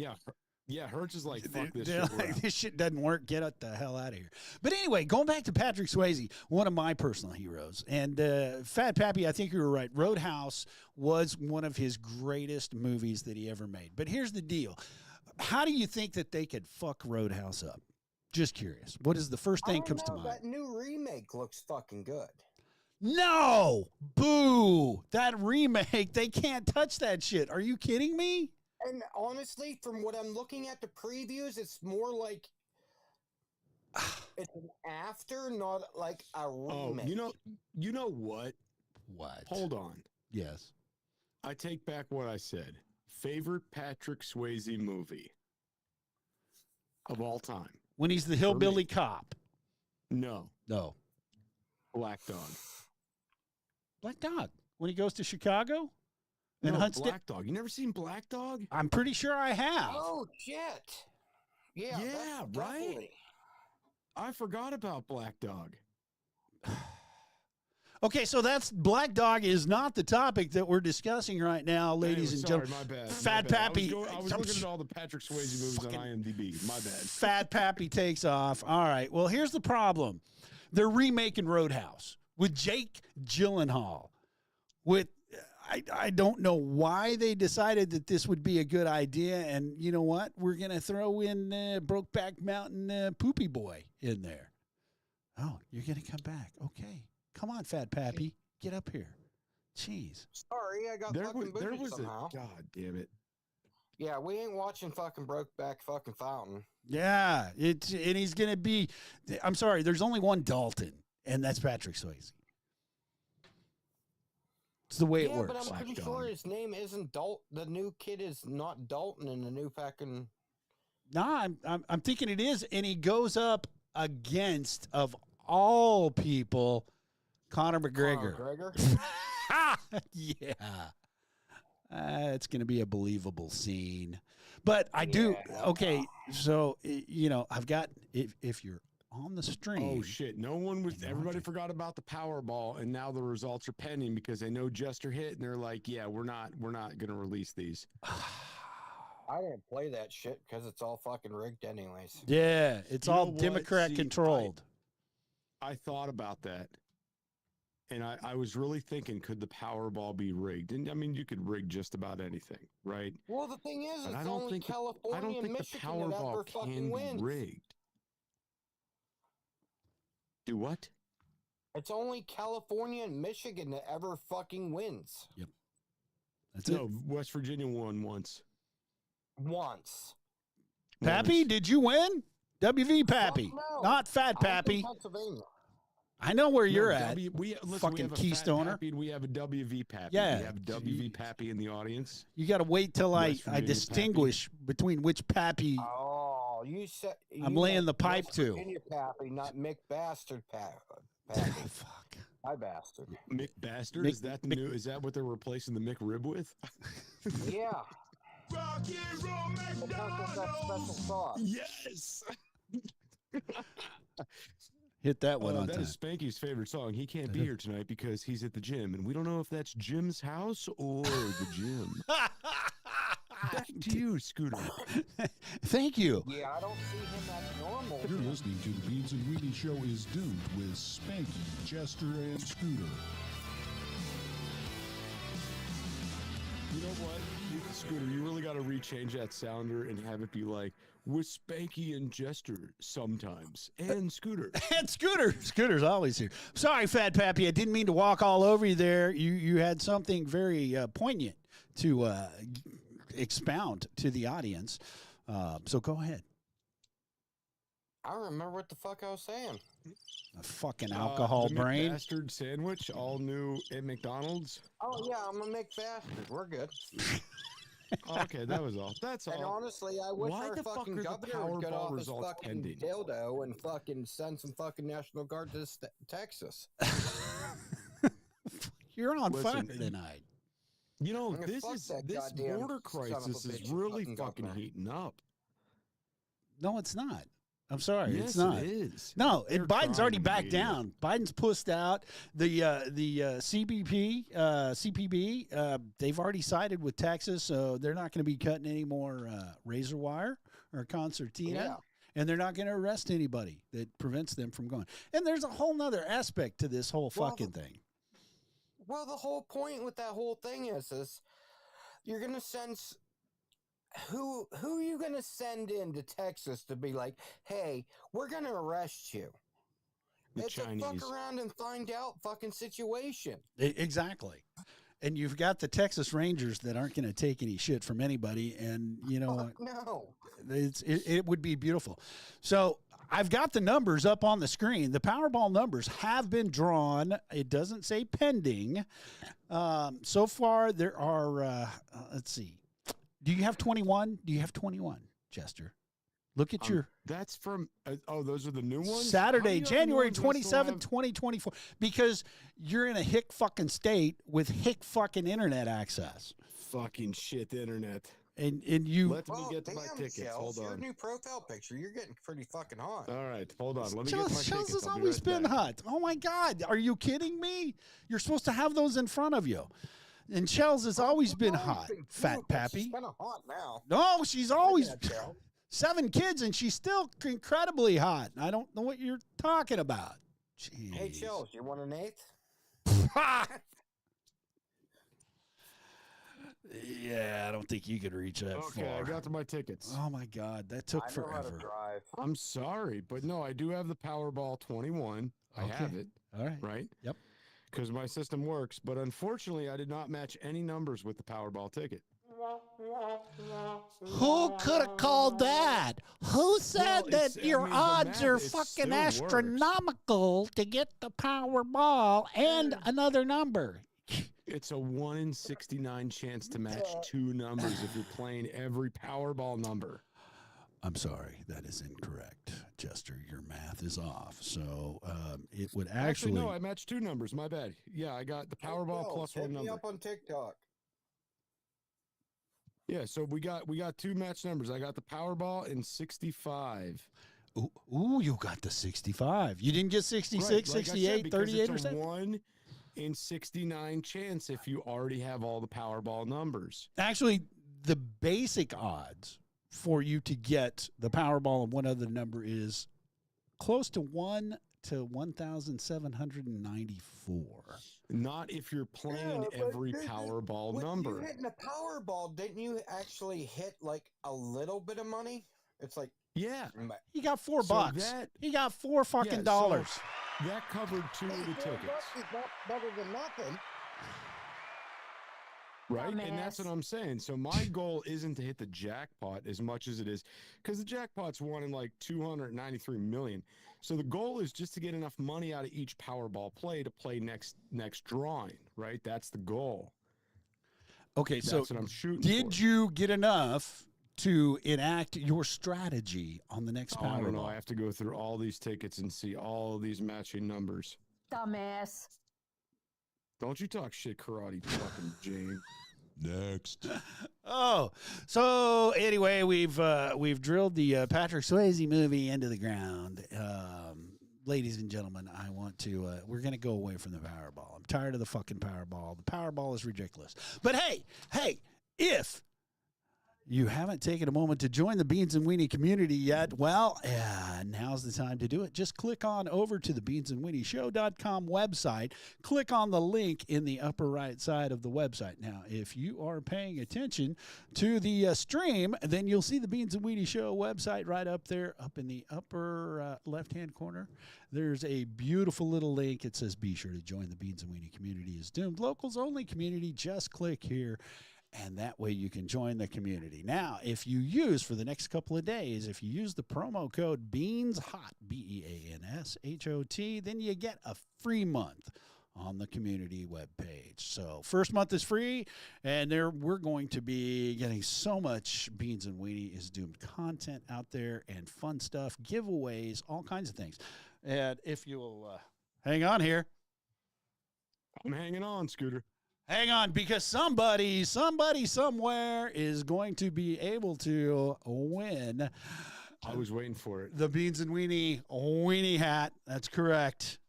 Yeah. Hertz is like, "Fuck this They're shit." we're like, out." this shit doesn't work. Get it the hell out of here. But anyway, going back to Patrick Swayze, one of my personal heroes. And Fat Pappy, I think you were right. Roadhouse was one of his greatest movies that he ever made. But here's the deal. How do you think that they could fuck Roadhouse up? Just curious. What is the first thing I that comes to don't know, mind? that new remake looks fucking good. No! Boo! That remake, they can't touch that shit. Are you kidding me? And honestly, from what I'm looking at the previews, it's more like it's an after, not like a Oh, remake. you know what? What? Hold on. Yes. I take back what I said. Favorite Patrick Swayze movie of all time? When he's the hillbilly cop. No, No. Black Dog. Black Dog. When he goes to Chicago and No, hunts Black Dog. You never seen Black Dog? I'm pretty sure I have. Oh shit! Yeah, Yeah, that's right? definitely- I forgot about Black Dog. Okay, so that's Black Dog is not the topic that we're discussing right now, ladies and Sorry, gentlemen. my bad. Fat my bad. Pappy. I was looking at all the Patrick Swayze movies on IMDb. My bad. Fat Pappy takes off. All right. Well, here's the problem. They're remaking Roadhouse with Jake Gyllenhaal. I don't know why they decided that this would be a good idea. And you know what? We're going to throw in Brokeback Mountain Poopy Boy in there. Oh, you're going to come back. Okay. Come on, Fat Pappy. Get up here. Jeez. Sorry, I got There fucking was, there booted was somehow. a God damn it. Yeah, we ain't watching fucking Brokeback fucking Fountain. Yeah. And he's going to be, I'm sorry, there's only one Dalton, and that's Patrick Swayze. It's the way it Yeah, works. but I'm pretty sure his name isn't Dalton. The new kid is not Dalton in the new fucking. No, I'm thinking it is, and he goes up against, of all people, Conor McGregor. Yeah, it's going to be a believable scene. But I do. Okay, so I've got if you're on the stream. Oh shit! No one was. Everybody forgot about the Powerball, and now the results are pending because they know Jester hit, and they're like, "Yeah, we're not going to release these." I didn't play that shit because it's all fucking rigged anyways. Yeah, it's You know all what? Democrat See, controlled. I thought about that, and I was really thinking, could the Powerball be rigged? And I mean, you could rig just about anything, right? Well, the thing is, But it's I don't only think I California don't and think the Michigan that ever Powerball fucking can be wins. rigged. Do what? It's only California and Michigan that ever fucking wins. That's it. No, West Virginia won once. Once. Pappy, did you win? WV Pappy, Fuck no. not Fat I'm from Pappy. Pennsylvania. I know where you're No, at. listen, fucking we have a Fat Keystoner. Pappy and we have a WV Pappy. Yeah. We have a WV Pappy in the audience. You got to wait till I West Virginia distinguish between which Pappy. Oh, you said I'm you laying meant the pipe West to. Virginia Pappy, not Mick Bastard Pappy. Fuck. My bastard. Mick Bastard? Mick- Is that the new? Is that what they're replacing the Mick Rib with? Yeah. Rock and roll It comes with that special sauce. Yes. Hit that one on That time. is Spanky's favorite song. He can't be here tonight because he's at the gym, and we don't know if that's Jim's house or the gym. Back to you, Scooter. Thank you. Yeah, I don't see him as normal. You're listening to the Beans and Weenie Show is Doomed with Spanky, Jester, and Scooter. You know what, Scooter, you really got to rechange that sounder and have it be like, with Spanky and Jester sometimes, and Scooter. And Scooter's always here. Sorry, Fat Pappy, I didn't mean to walk all over you there. You had something very poignant to expound to the audience. So go ahead. I don't remember what the fuck I was saying. A fucking alcohol the brain. Bastard sandwich, all new at McDonald's. Oh yeah, I'm a McBastard. We're good. Okay, that was all. That's And all. honestly, I wish Why our the fuck fucking are the governor would get Powerball off his results fucking pending? dildo and fucking send some fucking National Guard to Texas. You're on Listen, fire tonight. You know, Yeah, this fuck is that this goddamn border son of a crisis is bitch really fucking fucking governor. heating up. No, it's not. I'm sorry, Yes, it's not. it is. No, They're Biden's already trying to backed be. down. Biden's pushed out. The CPB, they've already sided with Texas, so they're not going to be cutting any more razor wire or concertina. Yeah. And they're not going to arrest anybody that prevents them from going. And there's a whole nother aspect to this whole Well, fucking thing. Well, the whole point with that whole thing is you're gonna send who are you gonna send into Texas to be like, hey, we're gonna arrest you? The It's a Chinese. fuck around and find out fucking situation. Exactly. And you've got the Texas Rangers that aren't going to take any shit from anybody. And you know what? Fuck no. It would be beautiful. So I've got the numbers up on the screen. The Powerball numbers have been drawn. It doesn't say pending. So far, there are, let's see. Do you have 21? Do you have 21, Jester? Look at your That's from. Those are the new ones. How do Saturday, you have the January new ones I still 27, have? 2024. Because you're in a hick fucking state with hick fucking internet access. Fucking shit, internet. And you Let me get to my tickets. Shells, Hold your on. new profile picture, you're getting pretty fucking hot. All right, hold on. Let me get to my Shells tickets. has I'll be always right been back. hot. Oh my God. Are you kidding me? You're supposed to have those in front of you. And Shells has always been hot, Fat Pappy. She's kind of hot now. No, she's always Look at that, Shell. 7 kids and she's still incredibly hot. I don't know what you're talking about. Jeez. Hey, Shells, you want an eighth? Yeah, I don't think you could reach that Okay, far. I got to my tickets. Oh my God, that took I know how to forever. drive. I'm sorry, but no, I do have the Powerball 21. I have Okay. it, All right. right? Yep. Because my system works, but unfortunately, I did not match any numbers with the Powerball ticket. Who could have called that? Who said it's- that I your mean, the odds math, are it fucking still works. astronomical to get the Powerball and another number? It's a 1 in 69 chance to match 2 numbers if you're playing every Powerball number. I'm sorry, that is incorrect, Jester. Your math is off. So it would actually. no, I matched 2 numbers. My bad. Yeah, I got the Powerball Yo, plus hit 1 me number. up on TikTok. Yeah, so we got 2 match numbers. I got the Powerball in 65. Ooh, you got the 65. You didn't get 66, Right, like I said, 68, because 38 or it's a something? 1 in 69 chance if you already have all the Powerball numbers. Actually, the basic odds for you to get the Powerball and one other number is close to 1 to 1,794. Not if you're playing Yeah, but every did- Powerball With number. you hitting a Powerball, didn't you actually hit like a little bit of money? It's like Yeah. He got $4 So bucks. that- He got $4 fucking Yeah, so- dollars. That covered 2 of the tickets. Is not better than nothing. Right? And that's what I'm saying. So my goal isn't to hit the jackpot as much as it is because the jackpot's won in like 293 million. So the goal is just to get enough money out of each Powerball play to play next drawing, right? That's the goal. Okay, so That's what I'm shooting did for. you get enough to enact your strategy on the next Oh, I don't know. I Powerball? have to go through all these tickets and see all of these matching numbers. Dumbass. Don't you talk shit, karate fucking Jane. Next. Oh, so anyway, we've drilled the Patrick Swayze movie into the ground. ladies and gentlemen, I want to, we're going to go away from the Powerball. I'm tired of the fucking Powerball. The Powerball is ridiculous. But hey, if you haven't taken a moment to join the Beans and Weenie community yet, well, now's the time to do it. Just click on over to the beansandweenieshow.com website. Click on the link in the upper right side of the website. Now, if you are paying attention to the stream, then you'll see the Beans and Weenie Show website right up there, up in the upper left-hand corner. There's a beautiful little link. It says, be sure to join the Beans and Weenie community is doomed. Locals only community. Just click here. And that way you can join the community. Now, if you use, for the next couple of days, if you use the promo code BEANSHOT, BEANSHOT, then you get a free month on the community webpage. So first month is free, and we're going to be getting so much Beans and Weenie is Doomed content out there and fun stuff, giveaways, all kinds of things. And if you'll hang on here. I'm hanging on, Scooter. Hang on, because somebody somewhere is going to be able to win. I was waiting for it. The Beans and Weenie hat. That's correct.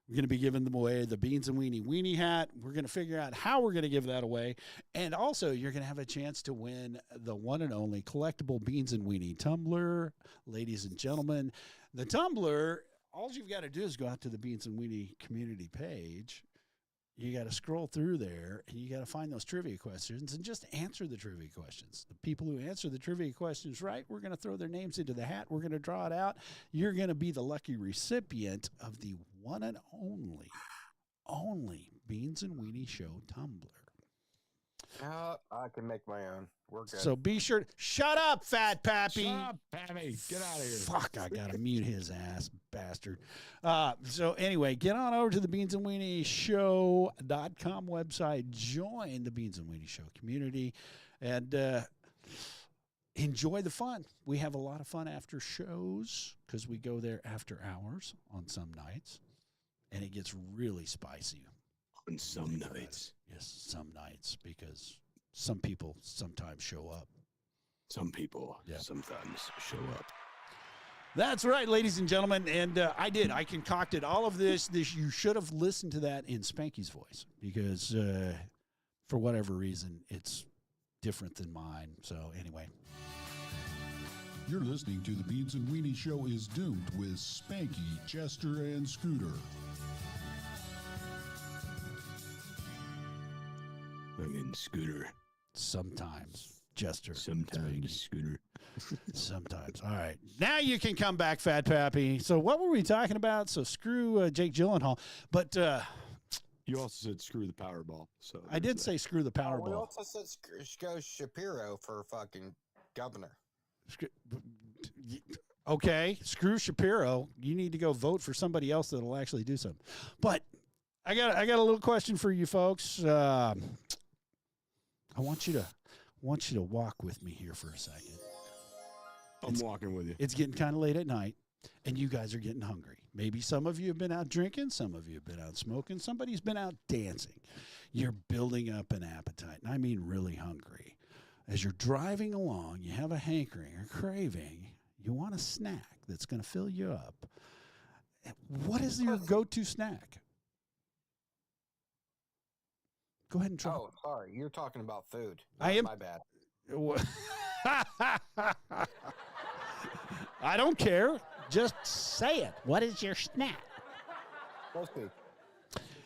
We're going to be giving them away, the Beans and Weenie hat. We're going to figure out how we're going to give that away. And also, you're going to have a chance to win the one and only collectible Beans and Weenie tumbler. Ladies and gentlemen, the tumbler, all you've got to do is go out to the Beans and Weenie community page. You got to scroll through there, and you got to find those trivia questions and just answer the trivia questions. The people who answer the trivia questions right, we're going to throw their names into the hat. We're going to draw it out. You're going to be the lucky recipient of the one and only Beans and Weenie Show tumbler. I can make my own. We're good. So be sure. Shut up, Fat Pappy. Shut up, Pappy. Get out of here. Fuck, I got to mute his ass, bastard. So anyway, get on over to the Beans and Weenie Show.com website. Join the Beans and Weenie Show community and enjoy the fun. We have a lot of fun after shows because we go there after hours on some nights, and it gets really spicy. On some nights. Yes, some nights, because some people sometimes show up. Some people sometimes show up. That's right, ladies and gentlemen. And I concocted all of this. You should have listened to that in Spanky's voice because for whatever reason, it's different than mine. So anyway. You're listening to the Beans and Weenie Show is Doomed with Spanky, Jester, and Scooter. Fucking Scooter. Sometimes, Jester. Sometimes, Scooter. Sometimes. All right. Now you can come back, Fat Pappy. So what were we talking about? So screw Jake Gyllenhaal. But you also said screw the Powerball. So I did say screw the We Powerball. also said go Shapiro for fucking governor. Okay, screw Shapiro. You need to go vote for somebody else that'll actually do something. But I got a little question for you folks. I want you to walk with me here for a second. I'm walking with you. It's getting kind of late at night, and you guys are getting hungry. Maybe some of you have been out drinking, some of you have been out smoking, somebody's been out dancing. You're building up an appetite, and I mean really hungry. As you're driving along, you have a hankering or craving. You want a snack that's going to fill you up. What is your go-to snack? Go ahead and try. Oh, sorry. You're talking about food. I am. My bad. I don't care. Just say it. What is your snack? Pussy.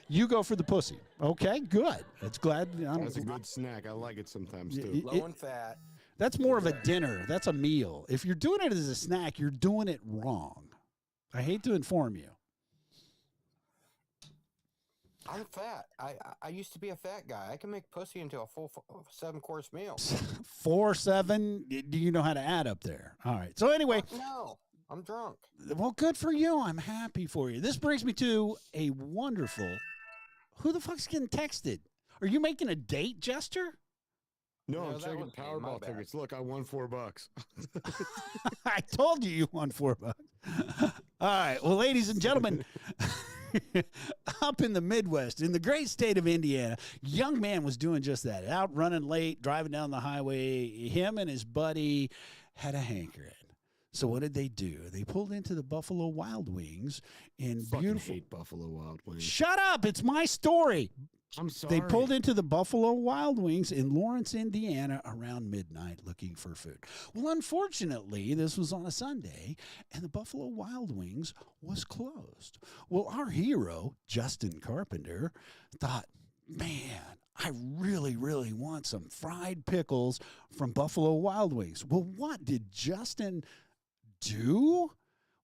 You go for the pussy. Okay, good. That's glad. That's a good snack. I like it sometimes, too. Low in fat. That's more of a dinner. That's a meal. If you're doing it as a snack, you're doing it wrong. I hate to inform you. I'm fat. I used to be a fat guy. I can make pussy into a full 7-course meal. 4, 7. Do you know how to add up there? All right. So anyway. No, I'm drunk. Well, good for you. I'm happy for you. This brings me to a wonderful. Who the fuck's getting texted? Are you making a date, Jester? No, I'm that checking was me, my Powerball bad. tickets. Look, I won $4. I told you won $4. All right. Well, ladies and gentlemen, up in the Midwest, in the great state of Indiana, young man was doing just that. Out running late, driving down the highway. Him and his buddy had a hankering. So what did they do? They pulled into the Buffalo Wild Wings in Fucking beautiful. hate Buffalo Wild Wings. Shut up! It's my story. I'm sorry. They pulled into the Buffalo Wild Wings in Lawrence, Indiana around midnight looking for food. Well, unfortunately, this was on a Sunday, and the Buffalo Wild Wings was closed. Well, our hero, Justin Carpenter, thought, man, I really, really want some fried pickles from Buffalo Wild Wings. Well, what did Justin do?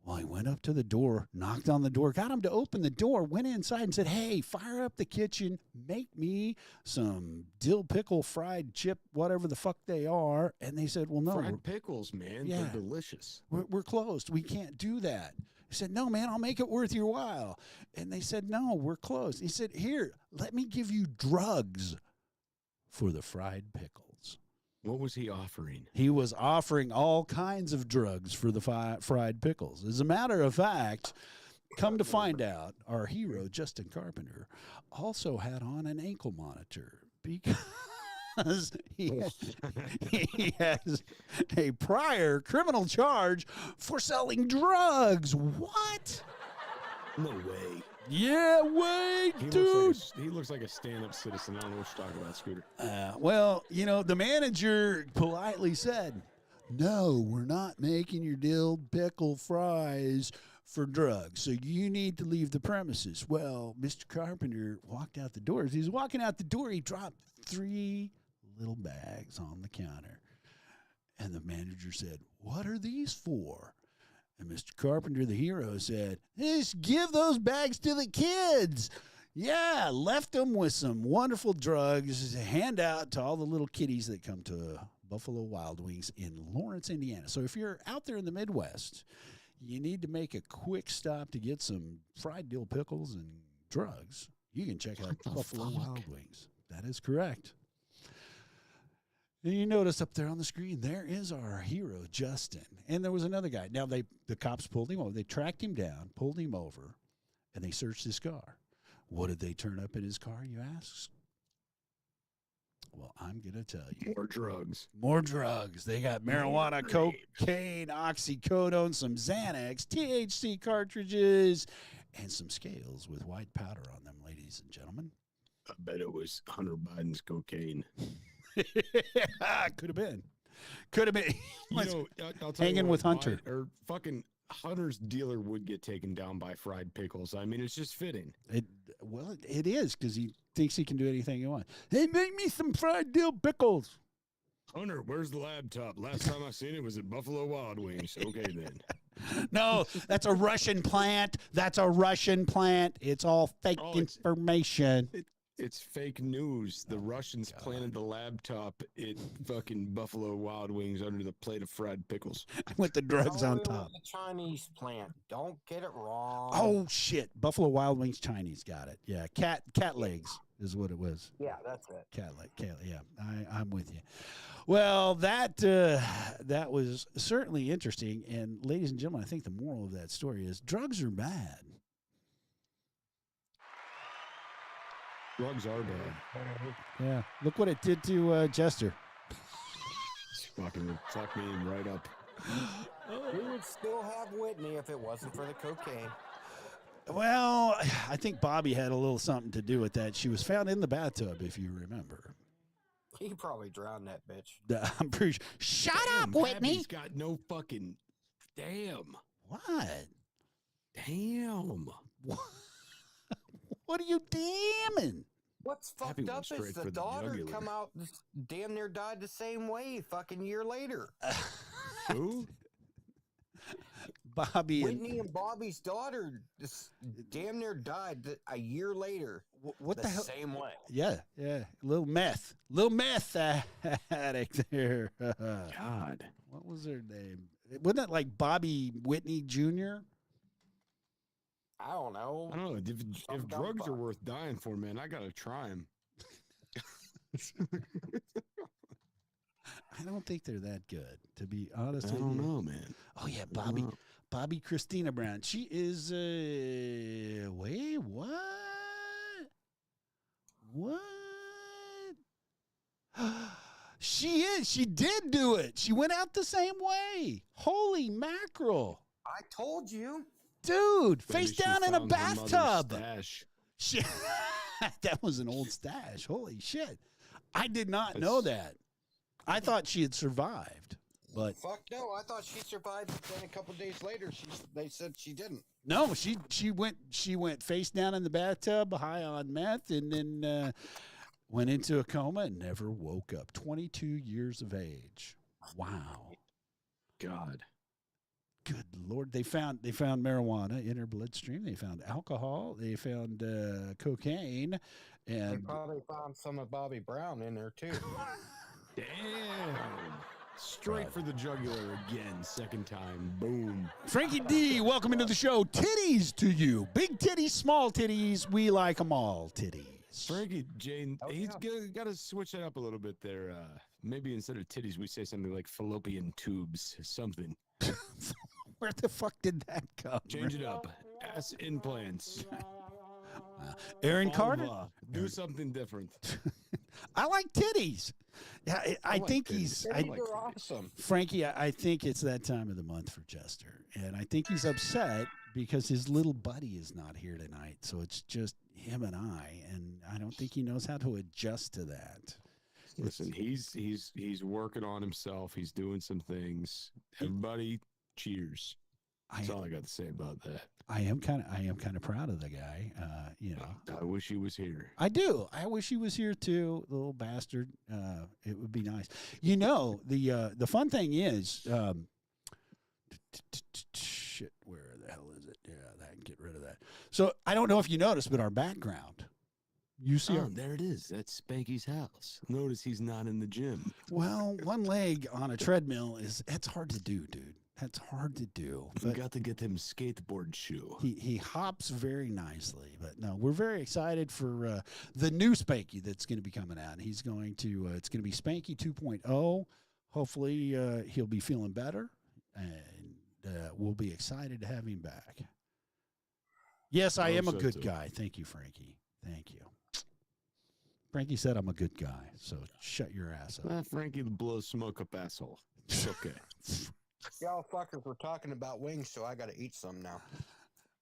Well, he went up to the door, knocked on the door, got him to open the door, went inside and said, hey, fire up the kitchen, make me some dill pickle fried chip, whatever the fuck they are. And they said, well, no. Fried pickles, man. Yeah. They're delicious. We're closed. We can't do that. He said, no, man, I'll make it worth your while. And they said, no, we're closed. He said, here, let me give you drugs for the fried pickles. What was he offering? He was offering all kinds of drugs for the fried pickles. As a matter of fact, come to find out, our hero, Justin Carpenter, also had on an ankle monitor because he has a prior criminal charge for selling drugs. What? No way. Yeah, wait, dude. He looks like a stand-up citizen. I don't know what you're talking about, Scooter. Well, you know, the manager politely said, no, we're not making your dill pickle fries for drugs, so you need to leave the premises. Well, Mr. Carpenter walked out the door. As he was walking out the door, he dropped 3 little bags on the counter. And the manager said, what are these for? And Mr. Carpenter, the hero, said, just give those bags to the kids. Yeah, left them with some wonderful drugs to hand out to all the little kiddies that come to Buffalo Wild Wings in Lawrence, Indiana. So if you're out there in the Midwest, you need to make a quick stop to get some fried dill pickles and drugs. You can check out Buffalo Wild Wings. That is correct. And you notice up there on the screen, there is our hero, Justin. And there was another guy. Now, the cops pulled him over. They tracked him down, pulled him over, and they searched his car. What did they turn up in his car, you ask? Well, I'm going to tell you. More drugs. More drugs. They got marijuana, cocaine, oxycodone, some Xanax, THC cartridges, and some scales with white powder on them, ladies and gentlemen. I bet it was Hunter Biden's cocaine. Could have been. Could have been. You know, I'll tell hanging you what, with Hunter. Or fucking Hunter's dealer would get taken down by fried pickles. I mean, it's just fitting. Well, it is because he thinks he can do anything he wants. Hey, make me some fried dill pickles. Hunter, where's the laptop? Last time I seen it was at Buffalo Wild Wings. Okay, then. No, that's a Russian plant. That's a Russian plant. It's all fake information. It's fake news. The Russians planted the laptop at fucking Buffalo Wild Wings under the plate of fried pickles. With the drugs on It was top. a Chinese plant. Don't get it wrong. Oh, shit. Buffalo Wild Wings Chinese got it. Yeah, cat legs is what it was. Yeah, that's it. Cat, yeah, I'm with you. Well, that was certainly interesting. And ladies and gentlemen, I think the moral of that story is drugs are bad. Drugs are bad. Yeah, look what it did to Jester. Fucking fuck me right up. We would still have Whitney if it wasn't for the cocaine. Well, I think Bobby had a little something to do with that. She was found in the bathtub, if you remember. He probably drowned that bitch. I'm pretty sure. Shut up, Whitney. He's got no fucking. Damn. What? Damn. What are you damning? What's Happy fucked went up straight is for the the daughter jugular. come out damn near died the same way fucking year later. Who? Bobby Whitney and Bobby's daughter just damn near died a year later. what the hell? Same way. Yeah. Little meth addict there. God. What was her name? Wasn't that like Bobby Whitney Jr.? I don't know. I don't know. If Some drugs are dumb worth dying for, man, I gotta try them. I don't think they're that good, to be honest I with don't you. know, man. Oh yeah, I don't know. Bobby Christina Brown. She is wait, what? What? She is. She did do it. She went out the same way. Holy mackerel. I told you. Dude, Maybe face she down in a found her mother's bathtub. stash. Shit. That was an old stash. Holy shit. I did not know that. I thought she had survived, but Fuck no, I thought she survived. Then a couple days later, they said she didn't. no, she went face down in the bathtub, high on meth, and then went into a coma and never woke up. 22 years of age. Wow. God. Good Lord. They found marijuana in her bloodstream. They found alcohol. They found cocaine. They And probably found some of Bobby Brown in there too. Damn. Straight for the jugular again, second time. Boom. Frankie D, welcome into the show. Titties to you. Big titties, small titties. We like them all titties. Frankie, Jane, Oh, he's yeah. got to switch that up a little bit there. Maybe instead of titties, we say something like fallopian tubes, something. Where the fuck did that come? Change it up. Ass implants. Aaron Carter? Vulva. Do something different. I like titties. Yeah, I like think titties. he's. I I, like You're awesome. Frankie, I think it's that time of the month for Jester. And I think he's upset because his little buddy is not here tonight. So it's just him and I. And I don't think he knows how to adjust to that. Listen, he's working on himself. He's doing some things. Everybody, cheers. That's all I got to say about that. I am kind of proud of the guy. You know, I wish he was here. I do. I wish he was here too, the little bastard. It would be nice. You know, the fun thing is, shit. Where the hell is it? Yeah, I can get rid of that. So I don't know if you noticed, but our background. You see, Oh, there it is. That's Spanky's house. Notice he's not in the gym. well, one leg on a treadmill that's hard to do, dude. That's hard to do. You got to get him skateboard shoe. He hops very nicely, but no, we're very excited for the new Spanky that's going to be coming out. He's going to it's going to be Spanky 2.0. Hopefully, he'll be feeling better, and we'll be excited to have him back. Yes, I am a so good too. guy. Thank you, Frankie. Thank you. Frankie said I'm a good guy, so shut your ass up. Frankie the blow smoke up asshole. It's okay. Y'all fuckers were talking about wings, so I got to eat some now.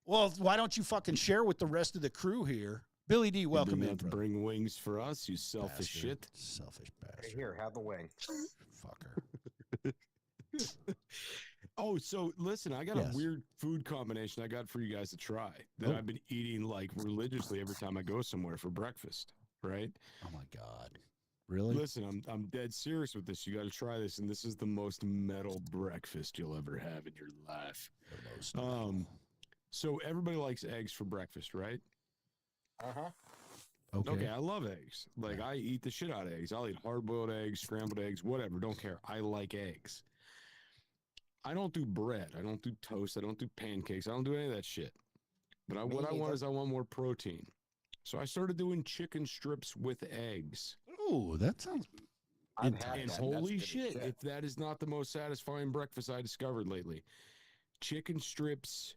Well, why don't you fucking share with the rest of the crew here? Billy D, welcome You in. didn't have to brother. bring wings for us, you selfish Bastard. shit. Selfish Hey, bastard. here, have a wing. Fucker. Oh, so listen, I got Yes. a weird food combination I got for you guys to try that Oh. I've been eating like religiously every time I go somewhere for breakfast, right? Oh my God. Really? Listen, I'm dead serious with this. You got to try this, and this is the most metal breakfast you'll ever have in your life. So everybody likes eggs for breakfast, right? Uh-huh. Okay. I love eggs. Like, I eat the shit out of eggs. I'll eat hard-boiled eggs, scrambled eggs, whatever. Don't care. I like eggs. I don't do bread. I don't do toast. I don't do pancakes. I don't do any of that shit. But what I want is I want more protein. So I started doing chicken strips with eggs. Oh, that sounds. I've Intense. had And that. holy That's good as shit, if that is not the most satisfying breakfast I discovered lately. Chicken strips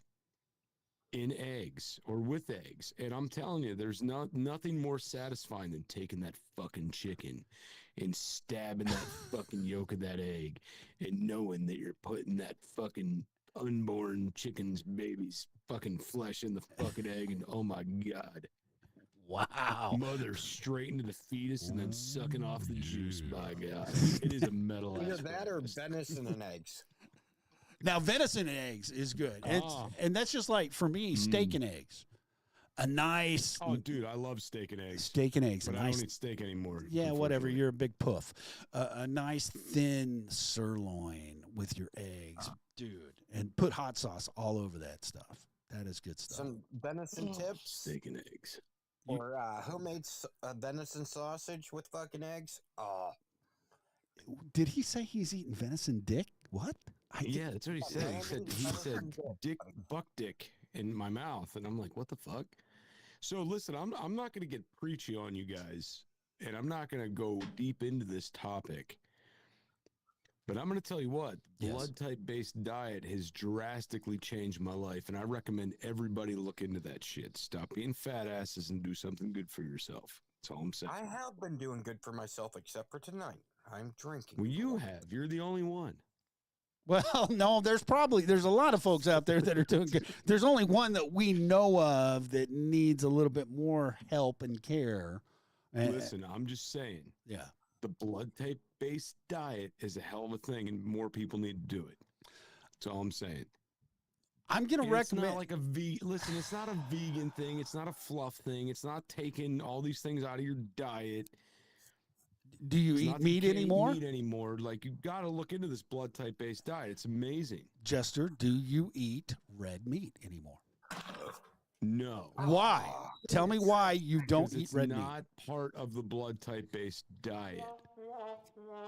in eggs or with eggs. And I'm telling you, there's nothing more satisfying than taking that fucking chicken and stabbing that fucking yolk of that egg and knowing that you're putting that fucking unborn chicken's baby's fucking flesh in the fucking egg. And oh my God. Wow. Mother straight into the fetus and then sucking off the juice. By God, it is a metal. Either ass that or breakfast. venison and eggs. Now, venison and eggs is good. Ah. And that's just like, for me, steak and eggs. A nice Oh, dude, I love steak and eggs. steak and eggs. But a I nice, don't eat steak anymore. yeah, whatever. unfortunately. You're a big puff. A nice thin sirloin with your eggs, dude. And put hot sauce all over that stuff. That is good stuff. Some venison tips. Steak and eggs. Or homemade venison sausage with fucking eggs. Oh, Did he say he's eating venison dick? What? Yeah, that's what he said. He said Venison dick. buck dick in my mouth, and I'm like, what the fuck? So listen, I'm not going to get preachy on you guys, and I'm not going to go deep into this topic. But I'm going to tell you what, Yes. blood type based diet has drastically changed my life, and I recommend everybody look into that shit. Stop being fat asses and do something good for yourself. That's all I'm saying. I have been doing good for myself except for tonight. I'm drinking. Well, you have. You're the only one. Well, no, there's a lot of folks out there that are doing good. There's only one that we know of that needs a little bit more help and care. Listen, I'm just saying. Yeah. The blood type based diet is a hell of a thing, and more people need to do it. That's all I'm saying. I'm going to recommend. It's not like listen, it's not a vegan thing. It's not a fluff thing. It's not taking all these things out of your diet. Do you eat meat anymore? Meat anymore. Like, you got to look into this blood type based diet. It's amazing. Jester, do you eat red meat anymore? No. Why? Tell me why you don't eat red meat. It's not part of the blood type based diet.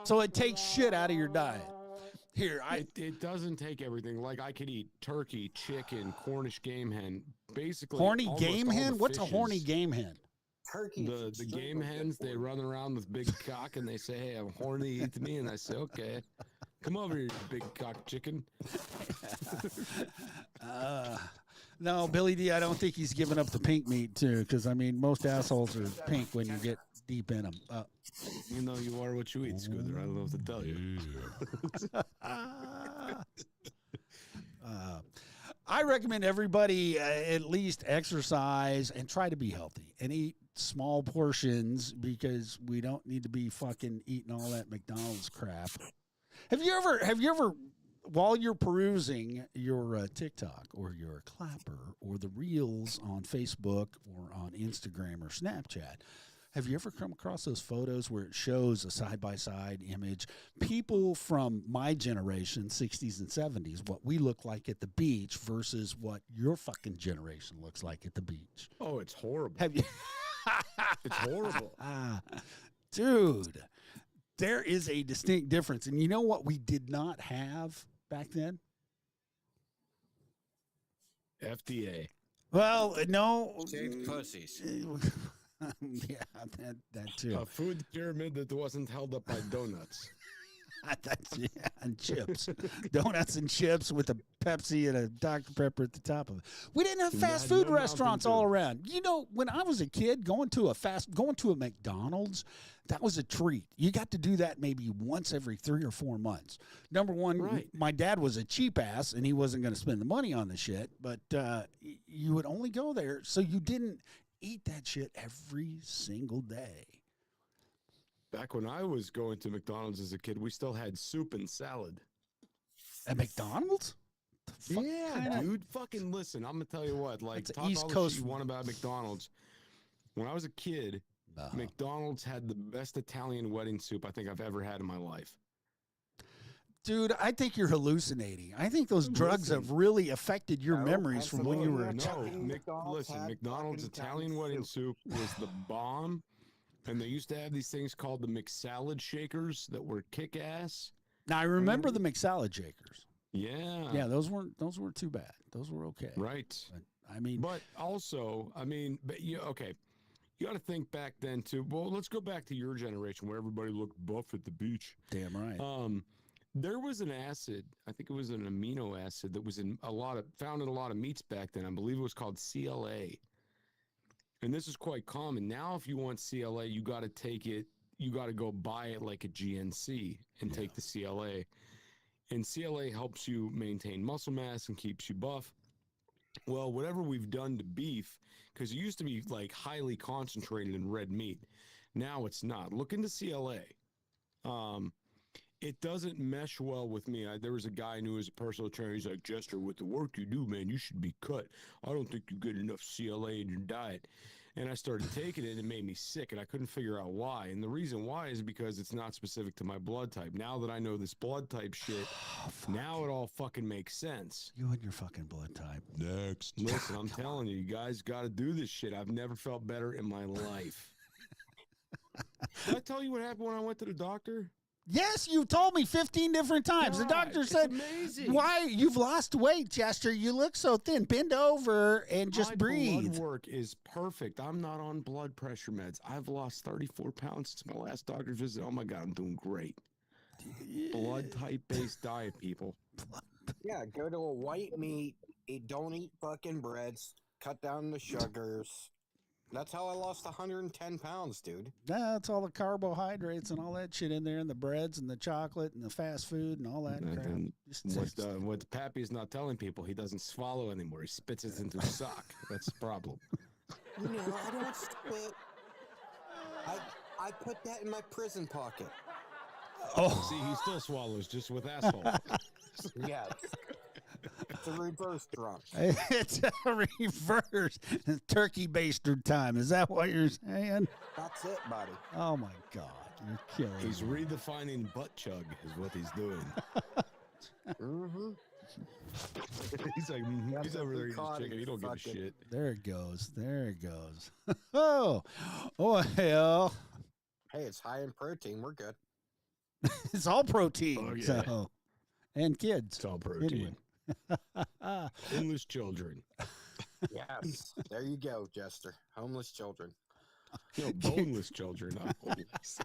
So it takes shit out of your diet. Here, it doesn't take everything. Like, I could eat turkey, chicken, Cornish game hen. Basically, horny game hen? What's a horny game hen? Turkey. The game hens, they run around with big cock and they say, "Hey, I'm horny, eat me." And I say, "Okay, come over here, you big cock chicken." No, Billy D, I don't think he's giving up the pink meat too, because I mean, most assholes are pink when you get deep in them. You know, you are what you eat, Scooter. I don't know what to tell you. I recommend everybody at least exercise and try to be healthy and eat small portions, because we don't need to be fucking eating all that McDonald's crap. Have you ever, while you're perusing your TikTok or your Clapper or the Reels on Facebook or on Instagram or Snapchat, have you ever come across those photos where it shows a side-by-side image, people from my generation, 60s and 70s, what we look like at the beach versus what your fucking generation looks like at the beach? Oh, it's horrible. Have you? It's horrible. Dude, there is a distinct difference. And you know what we did not have back then? FDA. Well, no. Shaved pussies. Yeah, that too. A food pyramid that wasn't held up by donuts. And chips. Donuts and chips with a Pepsi and a Dr. Pepper at the top of it. We didn't have fast food restaurants all around. You know, when I was a kid, going to a McDonald's, that was a treat. You got to do that maybe once every 3 or 4 months. Number one, right. My dad was a cheap ass, and he wasn't going to spend the money on the shit, but you would only go there, so you didn't eat that shit every single day. Back when I was going to McDonald's as a kid, we still had soup and salad. At McDonald's? Yeah, dude. Fucking listen, I'm gonna tell you what. Like, That's talk East all Coast. the shit you want about McDonald's. When I was a kid, McDonald's had the best Italian wedding soup I think I've ever had in my life. Dude, I think you're hallucinating. I think those drugs have really affected your memories from when you were a child. Listen, McDonald's Italian wedding soup was the bomb, and they used to have these things called the McSalad shakers that were kick-ass. Now, I remember the McSalad shakers. Yeah. Yeah, those weren't too bad. Those were okay. Right. But also, you got to think back then too. Well, let's go back to your generation where everybody looked buff at the beach. Damn right. There was an acid, I think it was an amino acid that was found in a lot of meats back then. I believe it was called CLA. And this is quite common. Now, if you want CLA, you got to take it, you got to go buy it like a GNC and take the CLA. And CLA helps you maintain muscle mass and keeps you buff. Well, whatever we've done to beef, because it used to be like highly concentrated in red meat. Now it's not. Look into CLA. It doesn't mesh well with me. There was a guy I knew as a personal trainer. He's like, "Jester, with the work you do, man, you should be cut. I don't think you get enough CLA in your diet." And I started taking it, and it made me sick, and I couldn't figure out why. And the reason why is because it's not specific to my blood type. Now that I know this blood type shit, now it all fucking makes sense. You and your fucking blood type. Next. Listen, I'm telling you, you guys got to do this shit. I've never felt better in my life. Did I tell you what happened when I went to the doctor? Yes, you told me 15 different times. God, the doctor said, amazing. "Why you've lost weight, Chester? You look so thin. Bend over and just My breathe." blood work is perfect. I'm not on blood pressure meds. I've lost 34 pounds since my last doctor's visit. Oh my God, I'm doing great. Blood type based diet, people. Yeah, go to a white meat. Don't eat fucking breads. Cut down the sugars. That's how I lost 110 pounds, dude. That's all the carbohydrates and all that shit in there, and the breads and the chocolate and the fast food and all that crap. And Just- what Pappy's not telling people, he doesn't swallow anymore. He spits it into his sock. That's the problem. You know, I don't spit. I put that in my prison pocket. oh, See, he still swallows, just with asshole. Yes. It's a reverse drunk. it's a reverse turkey baster time. Is that what you're saying? That's it, buddy. Oh my God, you're killing He's me. redefining butt chug, is what he's doing. Mm-hmm. He's like, he's over there eating his chicken. He don't give a shit. There it goes. There it goes. oh hell. Hey, it's high in protein. We're good. It's all protein. Oh, yeah. So, and kids. It's all protein. Anyway. Homeless children. Yes. There you go, Jester. Homeless children. No, boneless children, not homeless.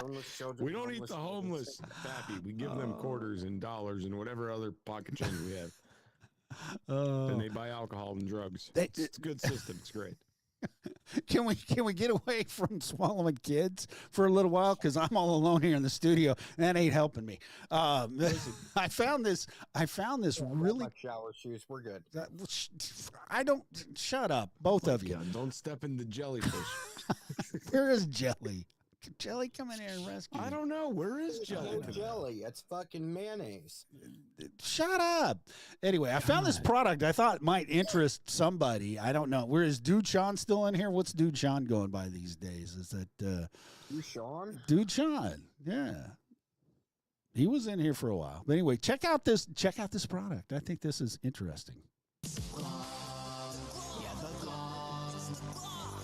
Homeless children. We don't eat the homeless, Pappy. We give them quarters and dollars and whatever other pocket change we have. And they buy alcohol and drugs. It's a good system. It's great. Can we get away from swallowing kids for a little while? Because I'm all alone here in the studio. And that ain't helping me. I found this really. My shower shoes. We're good. I don't. Shut up, both of you. God, don't step in the jellyfish. Where is Jelly? Can Jelly come in here and rescue me? I don't know. Where is jelly? No jelly. It's fucking mayonnaise. Shut up. Anyway, I found this product I thought might interest somebody. I don't know. Where is Dude Sean still in here? What's Dude Sean going by these days? Is that You, Sean? Dude Sean? Yeah. He was in here for a while. But anyway, check out this product. I think this is interesting. Yeah, the Glock.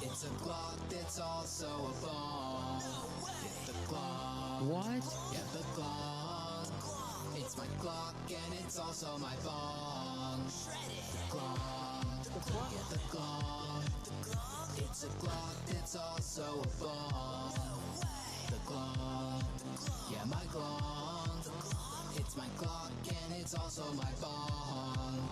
It's a Glock that's also a bomb. Get the Glock. What? Yeah, the Glock. It's my Glock and it's also my bomb. The Glock. Yeah, the Glock. It's a Glock that's also a bomb. The Glock. Yeah, my Glock. It's my Glock and it's also my bomb.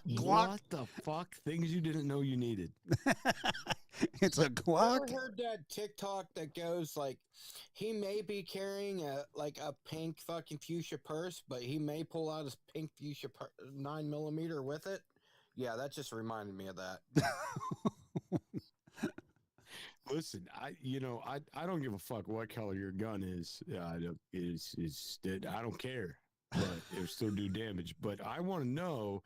Glock. What the fuck? Things you didn't know you needed. It's a I Glock. heard that TikTok that goes like, he may be carrying a pink fucking fuchsia purse, but he may pull out his pink fuchsia 9mm with it. Yeah, that just reminded me of that. Listen, I don't give a fuck what color your gun is. I don't care, but it'll still do damage. But I want to know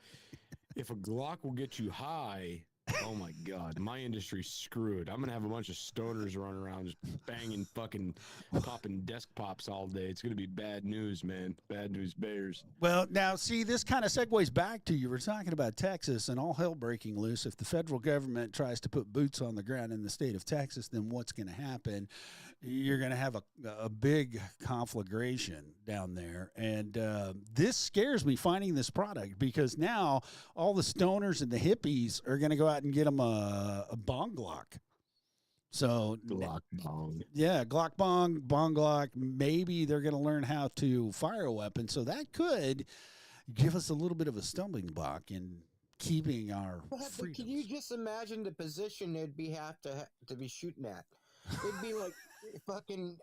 if a Glock will get you high. Oh my God, my industry's screwed. I'm gonna have a bunch of stoners running around just banging, fucking, popping desk pops all day. It's gonna be bad news, man. Bad news bears. Well, now, see, this kind of segues back to you were talking about Texas and all hell breaking loose. If the federal government tries to put boots on the ground in the state of Texas, then what's going to happen? You're going to have a big conflagration down there. And this scares me, finding this product, because now all the stoners and the hippies are going to go out and get them a bong Glock. So Glock bong. yeah, Glock bong Glock. Maybe they're going to learn how to fire a weapon. So that could give us a little bit of a stumbling block in keeping our But freedoms. can you just imagine the position they'd be to be shooting at? It'd be like fucking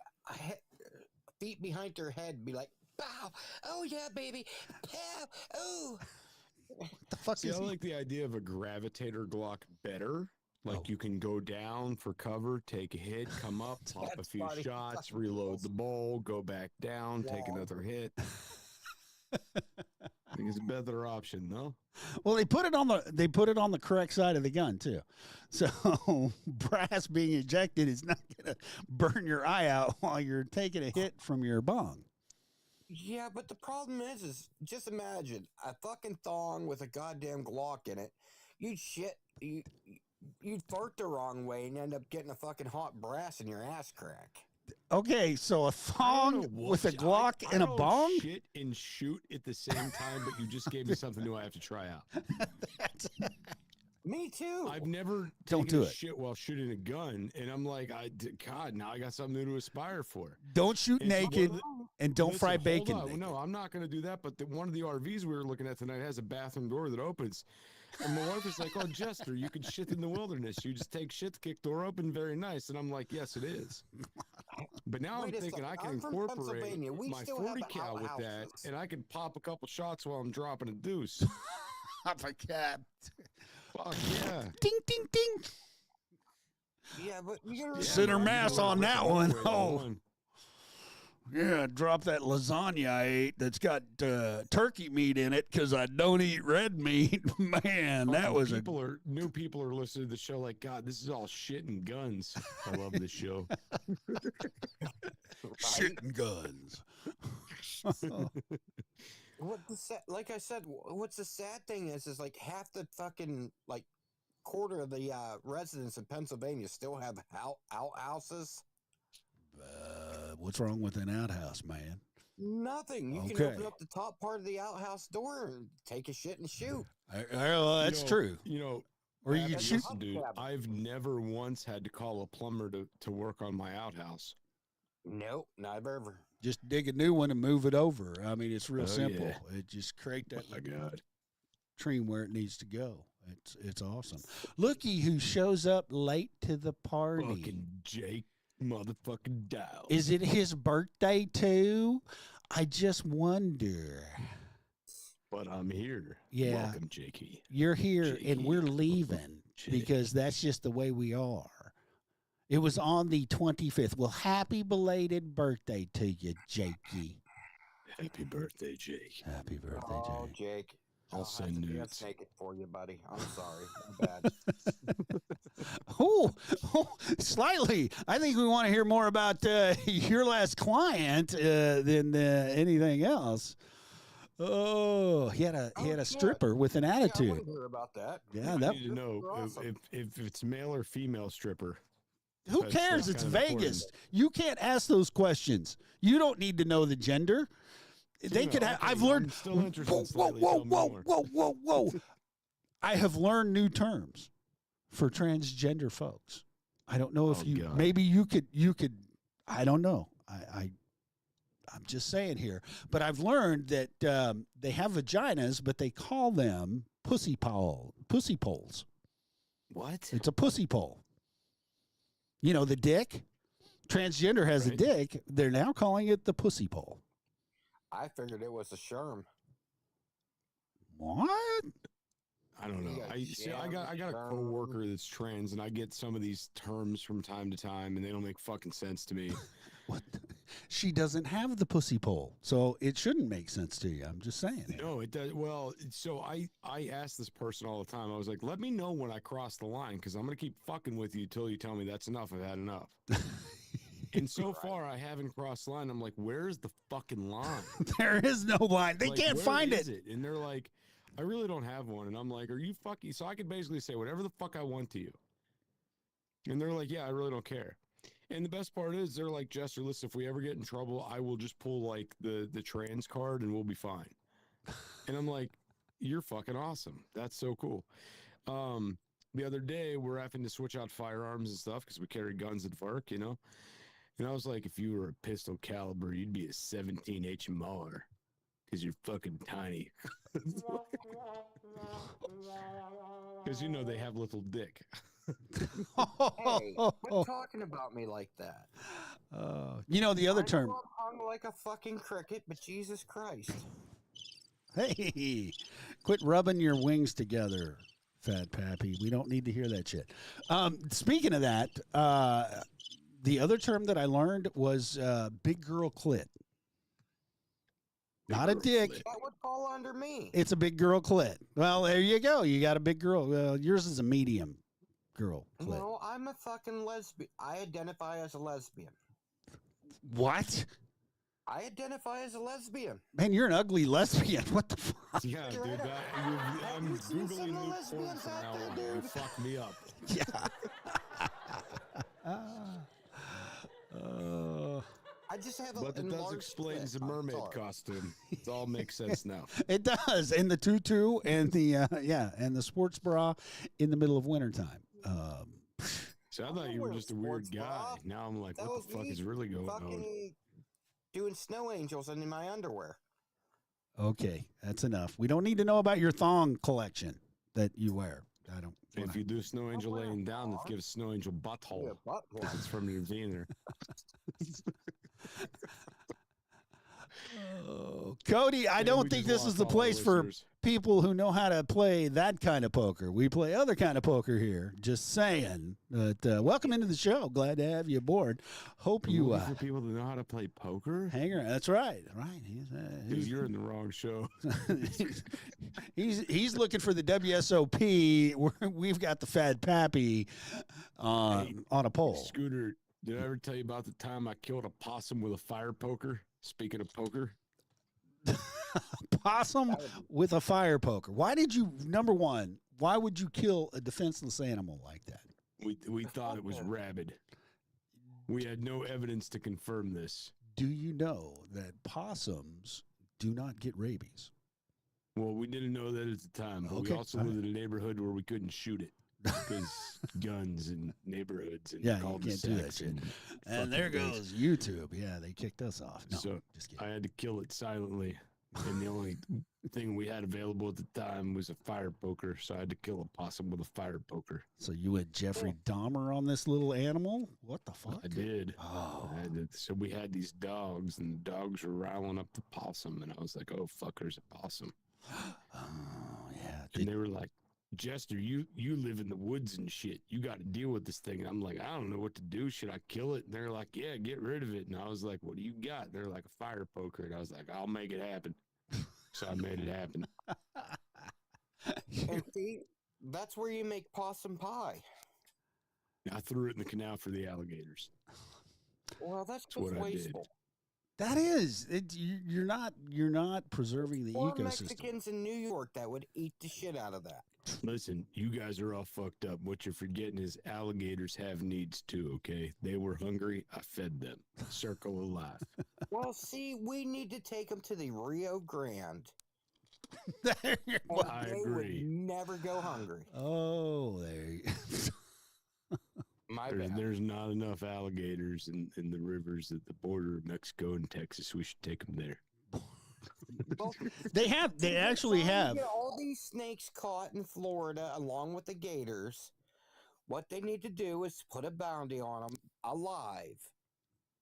feet behind their head, be like, pow, oh yeah, baby, pow, oh. What the fuck See, is I he? like the idea of a gravitator Glock better. Like you can go down for cover, take a hit, come up, pop a That's few funny. shots, reload the bowl, go back down, take another hit. I think it's a better option, no? Well, they put it on the correct side of the gun too. So brass being ejected is not going to burn your eye out while you're taking a hit from your bong. Yeah, but the problem is just imagine a fucking thong with a goddamn Glock in it. You'd fart the wrong way and end up getting a fucking hot brass in your ass crack. Okay, so a I thong don't know with a what- Glock I and a don't bong? Shit and shoot at the same time, but you just gave me something new I have to try out. Me too. I've never Don't taken do a it. shit while shooting a gun, and I'm like, God, now I got something new to aspire for. Don't shoot And so naked one of and don't Listen, fry hold bacon. on. naked. No, I'm not going to do that. But one of the RVs we were looking at tonight has a bathroom door that opens. And my wife is like, "Oh, Jester, you can shit in the wilderness. You just take shit, kick door open, very nice." And I'm like, "Yes, it is." But now Wait I'm a thinking second, I can I'm from incorporate Pennsylvania. We my still 40 have cal with that, outhouses. and I can pop a couple shots while I'm dropping a deuce. I forgot. Fuck yeah. Ding, ding, ding. Yeah, but you gotta Yeah, Center man, mass you know, on Rick that and one. Morty, that Oh. one. Yeah, drop that lasagna I ate that's got turkey meat in it because I don't eat red meat. Man, that was a New people are listening to the show like, God, this is all shit and guns. I love this show. shit and guns. Like I said, what's the sad thing is like half the fucking like quarter of the residents in Pennsylvania still have outhouses. What's wrong with an outhouse, man? Nothing. You can Okay. open up the top part of the outhouse door and take a shit and shoot. Well, that's true. You know, Or you can that's shoot. just- dude, I've never once had to call a plumber to work on my outhouse. Nope, never ever. Just dig a new one and move it over. I mean, it's real Oh, simple. yeah. It just create that My God. stream where it needs to go. It's awesome. Looky who shows up late to the party. Fucking Jake motherfucking Dow. Is it his birthday too? I just wonder. But I'm here. Yeah. Welcome, Jakey. You're here and Jakey. we're leaving because that's just the way we are. It was on the 25th. Well, happy belated birthday to you, Jakey. Happy birthday, Jake. Happy birthday, Oh, Jake. Jake. I'll send have to nudes. make it for you, buddy. I'm sorry. My bad. Oh, slightly. I think we want to hear more about your last client than anything else. Oh, he had a stripper with an Yeah, I attitude. want to hear about that. Yeah, I that. need to know Awesome. if it's male or female stripper. Who That's cares? It's kind of Vegas. You can't ask those questions. You don't need to know the gender. They Female, could have. okay, I've learned. I'm still interested Whoa, whoa, slightly, whoa, tell me whoa, more. whoa, whoa, whoa! I have learned new terms for transgender folks. I don't know if Oh, you. God. Maybe you could. I don't know. I'm just saying here, but I've learned that they have vaginas, but they call them pussy poles. What? It's a pussy pole. You know, the dick. Transgender has a Right. dick. They're now calling it the pussy pole. I figured it was a sherm. What? I don't You know. got I got a Sherm. coworker that's trans, and I get some of these terms from time to time, and they don't make fucking sense to me. What? She doesn't have the pussy pole, so it shouldn't make sense to you. I'm just saying. Here. No, it does. Well, so I ask this person all the time. I was like, let me know when I cross the line, because I'm gonna keep fucking with you till you tell me that's enough. I've had enough. And so far, I haven't crossed the line. I'm like, where's the fucking line? There is no line. They Like, can't where find is it. And they're like, I really don't have one. And I'm like, are you fucking? So I could basically say whatever the fuck I want to you. And they're like, yeah, I really don't care. And the best part is they're like, Jester, listen, if we ever get in trouble, I will just pull like the trans card and we'll be fine. And I'm like, you're fucking awesome. That's so cool. The other day we're having to switch out firearms and stuff because we carry guns at work, you know? And I was like, if you were a pistol caliber, you'd be a 17 HMR because you're fucking tiny. Because you know they have little dick. Hey, quit talking about me like that. You know the other I term. know I'm hung like a fucking cricket, but Jesus Christ. Hey, quit rubbing your wings together, Fat Pappy. We don't need to hear that shit. Speaking of that, the other term that I learned was big girl clit. Not a dick. That would fall under me. It's a big girl clit. Well, there you go. You got a big girl. Yours is a medium girl clit. No, I'm a fucking lesbian. I identify as a lesbian. What? I identify as a lesbian. Man, you're an ugly lesbian. What the fuck? Yeah, dude, Straight up. I'm you seen some Googling of the new porn lesbians from out now there, on. dude? You fucked me up. Yeah. I just have a But it does enlarged explain clit. the I'm mermaid sorry. costume. It all makes sense now. It does, and the tutu and the and the sports bra in the middle of wintertime. So I I'm thought not you were wearing just a weird sports guy. bra. Now I'm like, That what was the fuck me is really going on? fucking doing snow angels in my underwear. Okay, that's enough. We don't need to know about your thong collection that you wear. I don't. If you do snow angel wear a laying down, let's thong. give snow angel butthole Yeah, butt because plug. it's from your wiener. Oh, Cody, I And don't we think just this is lost the all our place for listeners. people who know how to play that kind of poker. We play other kind of poker here. Just saying. But welcome into the show. Glad to have you aboard. Hope We're you looking for people that know how to play poker. hang around. That's right. Right. Dude, you're in the wrong show. He's looking for the WSOP. We've got the Fat Pappy on a pole. Scooter, did I ever tell you about the time I killed a possum with a fire poker? Speaking of poker, Possum with a fire poker. Why did you? Number one, why would you kill a defenseless animal like that? we thought it was rabid. We had no evidence to confirm this. Do you know that possums do not get rabies? Well, we didn't know that at the time, but Okay, we also all lived in a neighborhood where we couldn't shoot it because guns and neighborhoods and Yeah, you can't do that cul-de-sacs shit. and And there fucking goes YouTube. Yeah, they kicked us off. No, So just kidding. I had to kill it silently, and the only thing we had available at the time was a fire poker. So I had to kill a possum with a fire poker. So you went Jeffrey Dahmer on this little animal? What the fuck? I did. Oh, I had to, so we had these dogs, and the dogs were riling up the possum, and I was like, "Oh fuck, there's a possum!" oh yeah. And they were like, "Jester, you live in the woods and shit. You got to deal with this thing." And I'm like, "I don't know what to do. Should I kill it?" And they're like, "Yeah, get rid of it." And I was like, "What do you got?" They're like, "A fire poker." And I was like, "I'll make it happen." So I made it happen. And see, that's where you make possum pie. I threw it in the canal for the alligators. Well, that's That's what just I did. wasteful. That is, you're not preserving the Or ecosystem. Mexicans in New York that would eat the shit out of that. Listen, you guys are all fucked up. What you're forgetting is alligators have needs too, okay? They were hungry. I fed them. Circle of life. Well, see, we need to take them to the Rio Grande. There you go. And I they agree. would never go hungry. Oh, there you My bad. There's not enough alligators in the rivers at the border of Mexico and Texas. We should take them there. Well, They actually trying to have. get all these snakes caught in Florida along with the gators. What they need to do is put a bounty on them alive.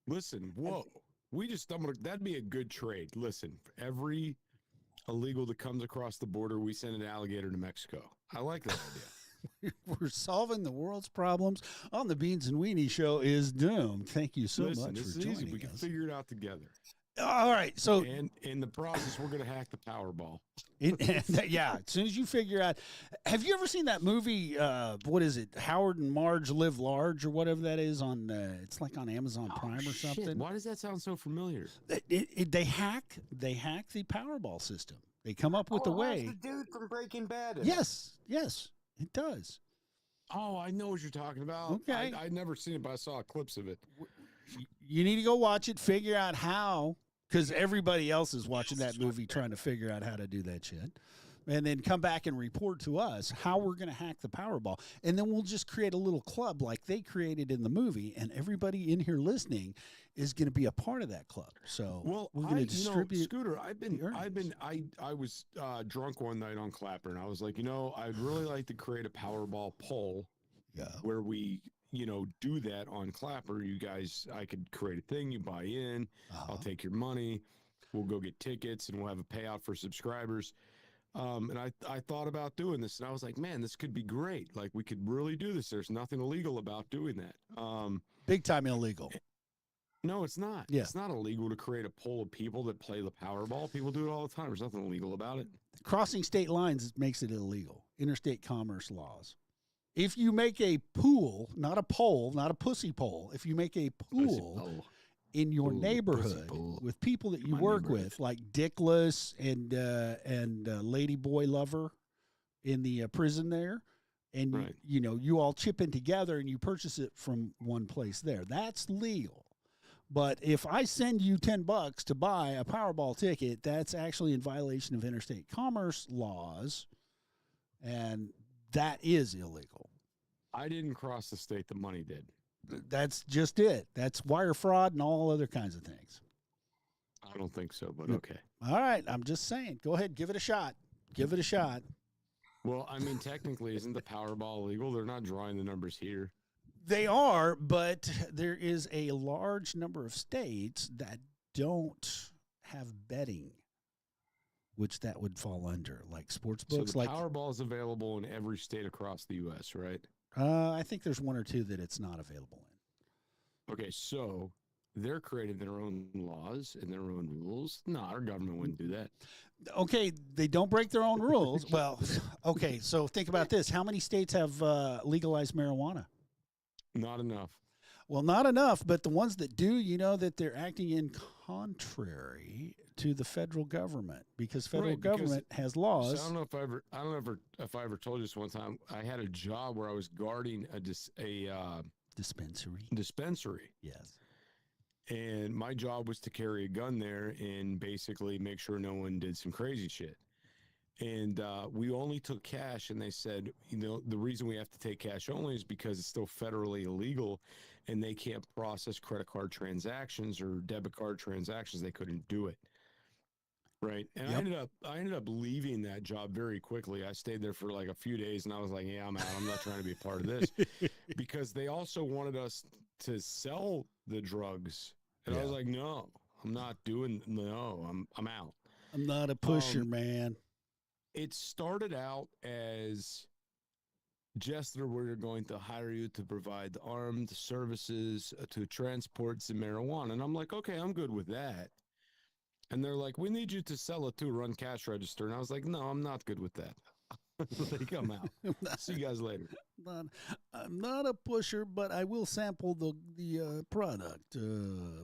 Listen, whoa. We just stumbled. That'd be a good trade. Listen, for every illegal that comes across the border, we send an alligator to Mexico. I like that idea. We're solving the world's problems on the Beans and Weenie Show is doomed. Thank you so Listen, much this for is easy. joining We can us. figure it out together. All right, so And in the process, we're going to hack the Powerball. yeah, as soon as you figure out, have you ever seen that movie? What is it? Howard and Marge Live Large or whatever that is on. It's like on Amazon Prime or Shit, something. why does that sound so familiar? They hack the Powerball system. They come up with a that's way. the dude from Breaking Bad. in it. Yes, it does. Oh, I know what you're talking about. Okay. I'd never seen it, but I saw clips of it. You need to go watch it, figure out how, because everybody else is watching that movie trying to figure out how to do that shit. And then come back and report to us how we're going to hack the Powerball. And then we'll just create a little club like they created in the movie. And everybody in here listening is going to be a part of that club. So we're going to distribute. Scooter, I earnings. was drunk one night on Clapper, and I was like, I'd really like to create a Powerball poll Yeah. where we, do that on Clapper. You guys, I could create a thing. You buy in. I'll take your money. We'll go get tickets, and we'll have a payout for subscribers. And I thought about doing this, and I was like, man, this could be great. Like, we could really do this. There's nothing illegal about doing that. Big time illegal. No, it's not. Yeah. It's not illegal to create a pool of people that play the Powerball. People do it all the time. There's nothing illegal about it. Crossing state lines makes it illegal. Interstate commerce laws. If you make a pool, not a poll, not a pussy poll, if you make a pool in your Ooh, neighborhood pussy pool. with people that you My work neighborhood. with, like Dickless and Lady Boy Lover in the prison there, and Right. you all chip in together and you purchase it from one place there, that's legal. But if I send you $10 to buy a Powerball ticket, that's actually in violation of interstate commerce laws, and that is illegal. I didn't cross the state. The money did. That's just it. That's wire fraud and all other kinds of things. I don't think so, but okay. All right. I'm just saying. Go ahead. Give it a shot. Give it a shot. Well, I mean, technically, isn't the Powerball illegal? They're not drawing the numbers here. They are, but there is a large number of states that don't have betting, which that would fall under, like sports books. So the like Powerball is available in every state across the U.S., right? I think there's one or two that it's not available in. Okay, so they're creating their own laws and their own rules. No, our government wouldn't do that. Okay, they don't break their own rules. Well, okay, so think about this. How many states have legalized marijuana? Not enough. Well, not enough, but the ones that do, you know that they're acting in contrary to the federal government because federal government has laws. So I don't know if I ever told you this one time. I had a job where I was guarding a Dispensary. dispensary. Yes. And my job was to carry a gun there and basically make sure no one did some crazy shit. And we only took cash, and they said, you know, the reason we have to take cash only is because it's still federally illegal, and they can't process credit card transactions or debit card transactions. They couldn't do it. Right. And I ended up leaving that job very quickly. I stayed there for like a few days, and I was like, yeah, I'm out. I'm not trying to be a part of this because they also wanted us to sell the drugs. And I was like, no, I'm not doing. No, I'm out. I'm not a pusher, man. It started out as Jester, we're going to hire you to provide the armed services to transport some marijuana. And I'm like, okay, I'm good with that. And they're like, we need you to sell it too, run cash register. And I was like, no, I'm not good with that. Like, I'm out. See you guys later. I'm not a pusher, but I will sample the product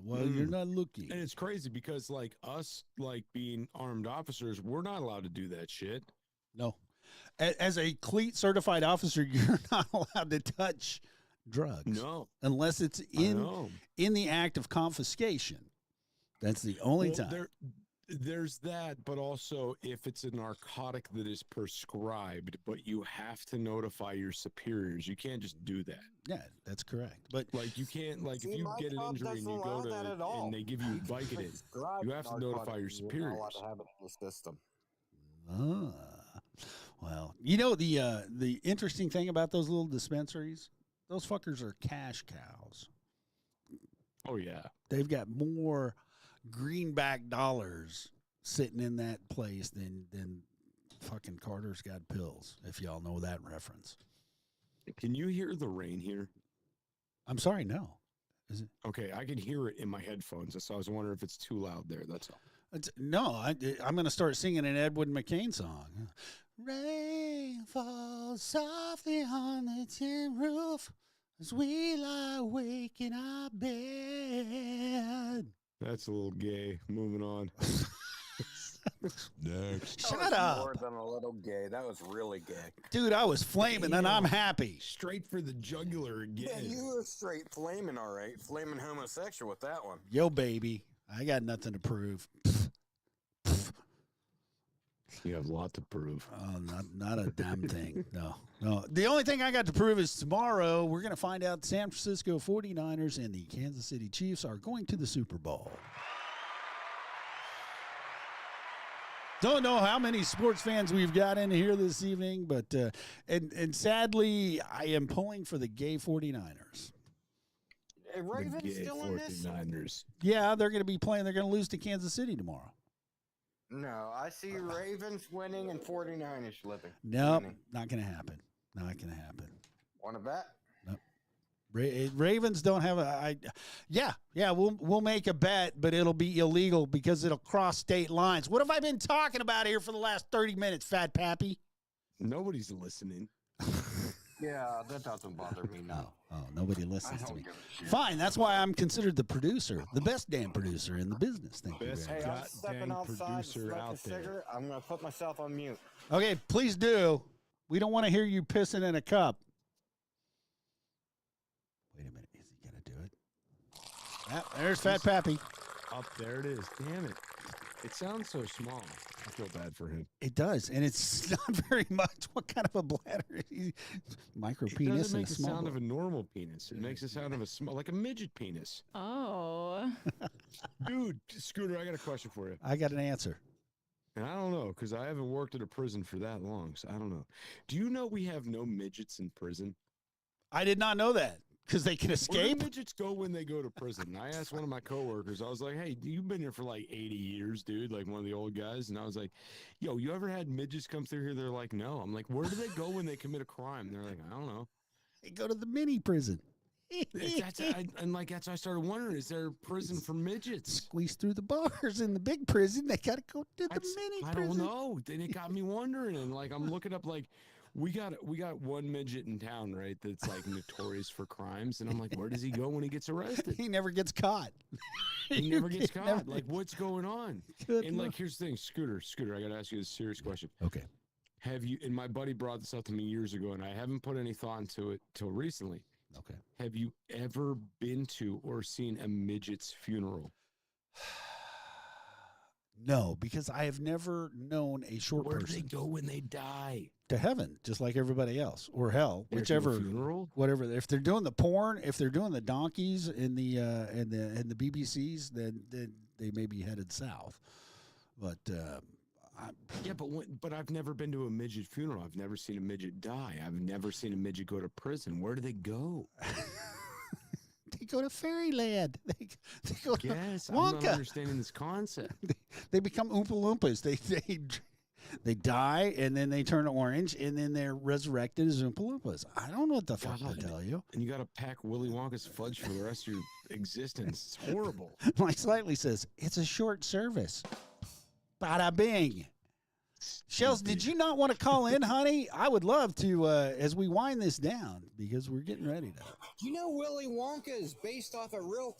while you're not looking. And it's crazy because, like, us, like, being armed officers, we're not allowed to do that shit. No. As a cleat certified officer, you're not allowed to touch drugs. No. Unless it's in the act of confiscation. That's the only time. There's that, but also if it's a narcotic that is prescribed, but you have to notify your superiors. You can't just do that. Yeah, that's correct. But like you can't, like if you get an injury and you go to and they give you Vicodin, you have to notify your superiors. Well, you know the interesting thing about those little dispensaries, those fuckers are cash cows. Oh yeah, they've got more greenback dollars sitting in that place than fucking Carter's Got Pills, if y'all know that reference. Can you hear the rain here? I'm sorry, no. Is it? Okay, I can hear it in my headphones, so I was wondering if it's too loud there, that's all. No, I'm going to start singing an Edward McCain song. Rain falls softly on the tin roof as we lie awake in our bed. That's a little gay. Moving on. Next. Shut up. More than a little gay. That was really gay. Dude, I was flaming, and I'm happy. Straight for the jugular again. Yeah, you were straight flaming, all right. Flaming homosexual with that one. Yo, baby. I got nothing to prove. You have a lot to prove. Oh, not a damn thing. No. The only thing I got to prove is tomorrow we're going to find out the San Francisco 49ers and the Kansas City Chiefs are going to the Super Bowl. Don't know how many sports fans we've got in here this evening, but and sadly, I am pulling for the gay 49ers. Ravens still in this? 49ers. Yeah, they're going to be playing. They're going to lose to Kansas City tomorrow. No, I see Ravens winning and 49ers living. Nope, not going to happen. Not going to happen. Want to bet? Nope. Ravens don't have we'll make a bet, but it'll be illegal because it'll cross state lines. What have I been talking about here for the last 30 minutes, Fat Pappy? Nobody's listening. Yeah, that doesn't bother me now. Oh, nobody listens to me. Fine, that's why I'm considered the producer, the best damn producer in the business. Thank you. Hey, I'm stepping outside to smoke a cigarette. I'm going to put myself on mute. Okay, please do. We don't want to hear you pissing in a cup. Wait a minute. Is he going to do it? There's Fat Pappy. Up there it is. Damn it. It sounds so small. I feel bad for him. It does, and it's not very much. What kind of a bladder? Micro It penis doesn't and make a the small sound of one. a normal penis. It makes the sound of a small, like a midget penis. Oh. Dude, Scooter, I got a question for you. I got an answer. And I don't know, because I haven't worked at a prison for that long, so I don't know. Do you know we have no midgets in prison? I did not know that because they can Where escape. do midgets go when they go to prison? I asked one of my coworkers, I was like, hey, you've been here for like 80 years, dude, like one of the old guys. And I was like, yo, you ever had midgets come through here? They're like, no. I'm like, where do they go when they commit a crime? They're like, I don't know. They go to the mini prison. That's why I started wondering, is there a prison for midgets? Squeeze through the bars in the big prison. They got to go to the mini I prison. don't know. Then it got me wondering, and like I'm looking up, like we got one midget in town, right? That's like notorious for crimes, and I'm like, where does he go when he gets arrested? He never gets caught. He never gets caught. Like, what's going on? Good And luck. like, here's the thing, Scooter, I got to ask you this serious question. Okay. Have you? And my buddy brought this up to me years ago, and I haven't put any thought into it till recently. Okay. Have you ever been to or seen a midget's funeral? No, because I have never known a short Where do person they go when they die? to heaven, just like everybody else, or hell, They do a whichever, funeral. whatever. If they're doing the porn, if they're doing the donkeys in the and the BBCs, then they may be headed south. But Yeah, but I've never been to a midget funeral. I've never seen a midget die. I've never seen a midget go to prison. Where do they go? they go to fairyland. They go to Yes, I'm not Wonka. understanding this concept. They become Oompa Loompas. They die and then they turn orange and then they're resurrected as Oompa Loompas. I don't know what the fuck to God. tell you. And you got to pack Willy Wonka's fudge for the rest of your existence. It's horrible. Like Slightly says, it's a short service. Bada bing. Shells, did you not want to call in, honey? I would love to as we wind this down because we're getting ready to. You know, Willy Wonka is based off a real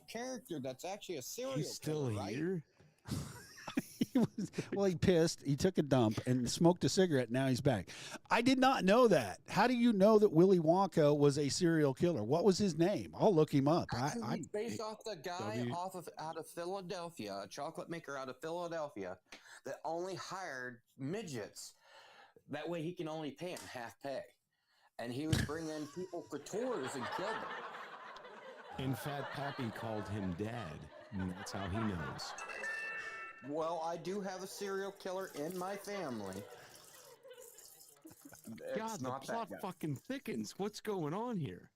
character that's actually a serial He's still killer, right? here. He pissed, he took a dump and smoked a cigarette. Now he's back. I did not know that. How do you know that Willy Wonka was a serial killer? What was his name? I'll look him up. Actually, he's based off the guy out of Philadelphia, a chocolate maker out of Philadelphia that only hired midgets. That way he can only pay them half pay. And he would bring in people for tours and kill them. And Fat Pappy called him Dad. And that's how he knows. Well, I do have a serial killer in my family. God, the plot fucking thickens. What's going on here?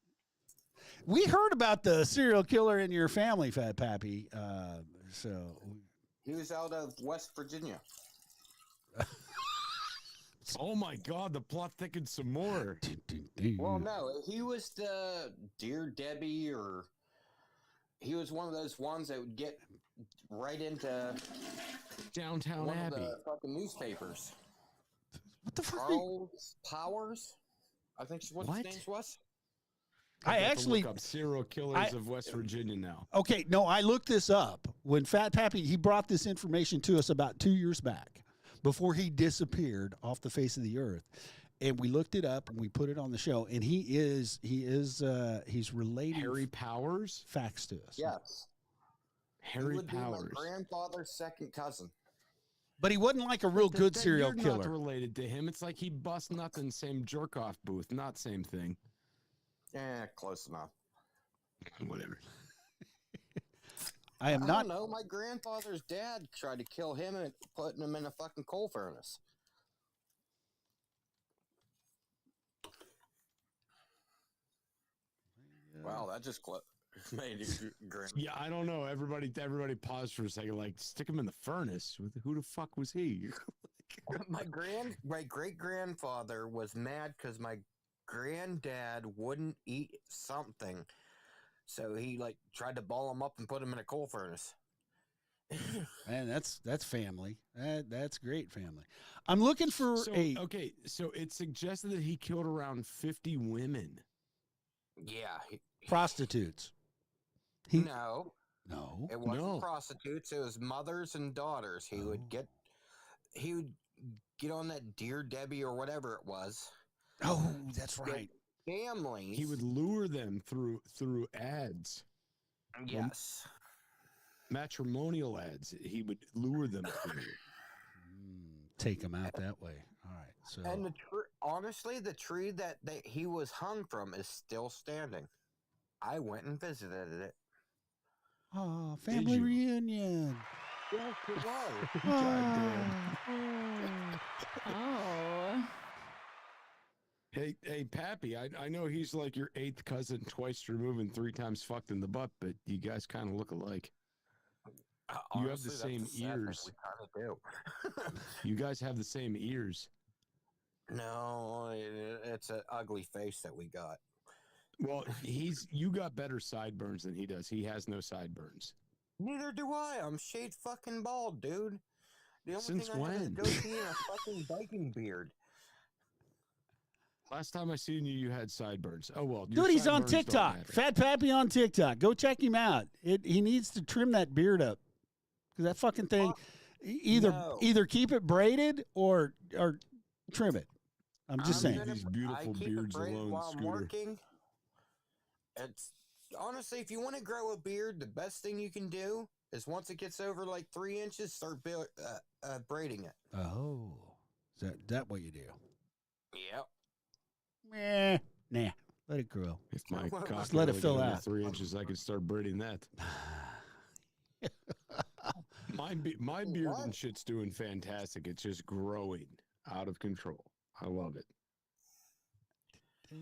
We heard about the serial killer in your family, Fat Pappy. He was out of West Virginia. Oh my God, the plot thickens some more. Well, no, he was the Dear Debbie, or he was one of those ones that would get right into Downtown one Abbey. of the fucking newspapers. What the fuck? Charles Powers, I think is what his name was. I have to actually look up serial killers of West Virginia now. Okay, no, I looked this up when Fat Pappy he brought this information to us about 2 years back, before he disappeared off the face of the earth, and we looked it up and we put it on the show. And he's relating Harry Powers facts to us. Yes, Harry he would Powers. be my grandfather's second cousin. But he wasn't like a real good serial You're killer. not related to him. It's like he bust nothing, same jerk off booth, not same thing. Yeah, close enough. Whatever. I am I not. don't know. My grandfather's dad tried to kill him and putting him in a fucking coal furnace. Wow, that just made you grin. Yeah, I don't know. Everybody paused for a second. Like, stick him in the furnace. Who the fuck was he? My great grandfather was mad because my granddad wouldn't eat something, so he like tried to ball him up and put him in a coal furnace. Man, that's family. That's great family. I'm looking for Okay, so it suggested that he killed around 50 women. Yeah, prostitutes. no, No, it wasn't prostitutes. It was mothers and daughters. He would get on that Dear Debbie or whatever it was. Oh, that's right. Families. He would lure them through ads. Yes. Matrimonial ads. He would lure them to. Take him out that way. All right. So And honestly, the tree that he was hung from is still standing. I went and visited it. oh, family you? reunion. Yes, it was. Goddamn. Oh. Hey, Pappy, I know he's like your 8th cousin, twice removed and 3 times fucked in the butt, but you guys kind of look alike. You have the Honestly, same that's a sad thing. ears. We kind of do. You guys have the same ears. No, it's an ugly face that we got. Well, you got better sideburns than he does. He has no sideburns. Neither do I. I'm shade fucking bald, dude. The only Since thing I have is a when? goatee and a fucking Viking beard. Last time I seen you, you had sideburns. Oh well, Dude, he's on TikTok. Fat Pappy on TikTok. Go check him out. He needs to trim that beard up because that fucking thing. Either keep it braided or trim it. I'm just saying. These beautiful beards alone, while I'm Scooter. working. It's honestly, if you want to grow a beard, the best thing you can do is once it gets over like 3 inches, start braiding it. Oh, is that what you do? Yep. Nah. Let it grow. If my cock Just let it really fill got over out. 3 inches, I could start braiding that. My beard and shit's doing fantastic. It's just growing out of control. I love it. I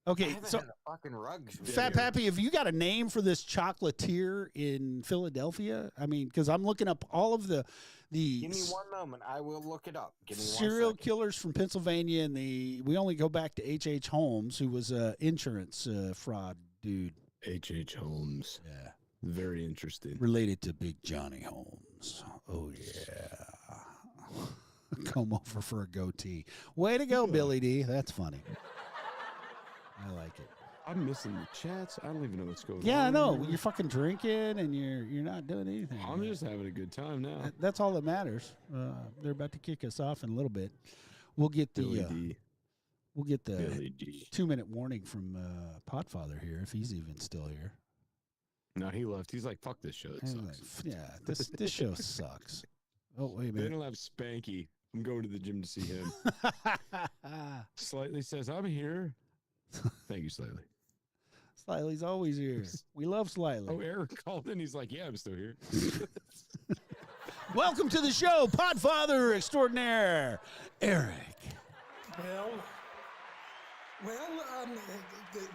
Okay, haven't so had a fucking rug. Fat Pappy, have you got a name for this chocolatier in Philadelphia? I mean, because I'm looking up all of the Give me one moment. I will look it up. Give me serial 1 second. killers from Pennsylvania, and we only go back to H.H. Holmes, who was a insurance fraud dude. H.H. Holmes. Yeah. Very interesting. Related to Big Johnny Holmes. Oh, yeah. Come over for a goatee. Way to go, Billy D. That's funny. I like it. I'm missing the chats. I don't even know what's going on. Yeah, I know. anymore. You're fucking drinking and you're not doing anything. I'm just having a good time now. That's all that matters. They're about to kick us off in a little bit. We'll get Billy the D. we'll get the Billy D. 2-minute warning from Podfather here if he's even still here. No, he left. He's like, fuck this show. It And sucks. like, yeah, this show sucks. Oh wait a They minute. don't have Spanky. I'm going to the gym to see him. Slightly says, I'm here. Thank you, Slightly. Slightly's always here. We love Slightly. Oh, Eric called in. He's like, yeah, I'm still here. Welcome to the show, Podfather extraordinaire, Eric.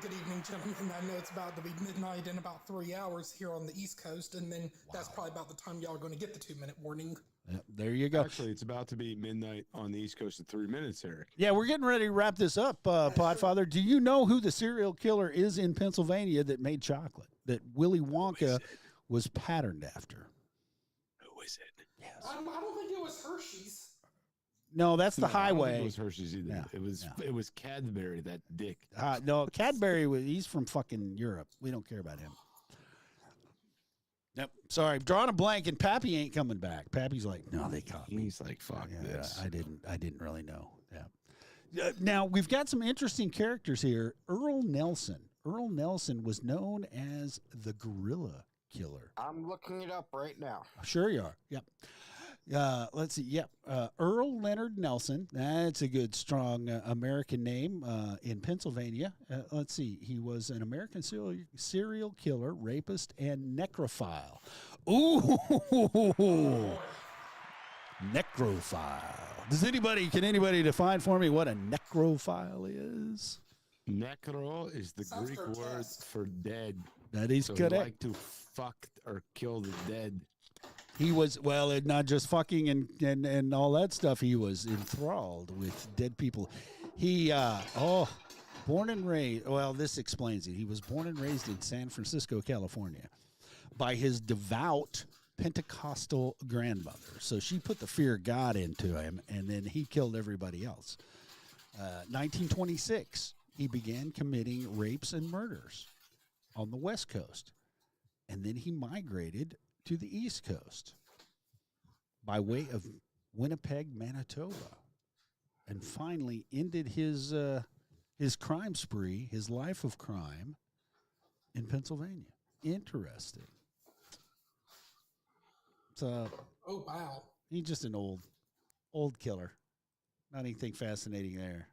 Good evening, gentlemen. I know it's about to be midnight in about 3 hours here on the East Coast, and then that's probably about the time y'all are going to get the 2-minute warning. Yep, there you go. Actually, it's about to be midnight on the East Coast in 3 minutes, Eric. Yeah, we're getting ready to wrap this up, Podfather. Do you know who the serial killer is in Pennsylvania that made chocolate that Willy Wonka was patterned after? Who is it? Yes. I don't think it was Hershey's. No, that's the No, I don't think highway. It was Hershey's either. Yeah, It was Cadbury, that dick. No, Cadbury, he's from fucking Europe. We don't care about him. Yep. Sorry, drawing a blank, and Pappy ain't coming back. Pappy's like, no, they caught me. He's like, fuck this. I didn't really know. Yeah. Now we've got some interesting characters here. Earl Nelson. Earl Nelson was known as the Gorilla Killer. I'm looking it up right now. Sure you are. Yep. Let's see. Yep. Earl Leonard Nelson. That's a good, strong American name in Pennsylvania. Let's see. He was an American serial killer, rapist, and necrophile. Ooh. Necrophile. Can anybody define for me what a necrophile is? Necro is the Sounds Greek word grotesque. for dead. That is So correct. he like to fuck or kill the dead. He was, well, not just fucking and all that stuff. He was enthralled with dead people. He, born and raised, well, this explains it. He was born and raised in San Francisco, California, by his devout Pentecostal grandmother. So she put the fear of God into him, and then he killed everybody else. 1926, he began committing rapes and murders on the West Coast. And then he migrated to the East Coast by way of Winnipeg, Manitoba, and finally ended his crime spree, his life of crime, in Pennsylvania. interesting. So Oh wow. he's just an old killer. Not anything fascinating there.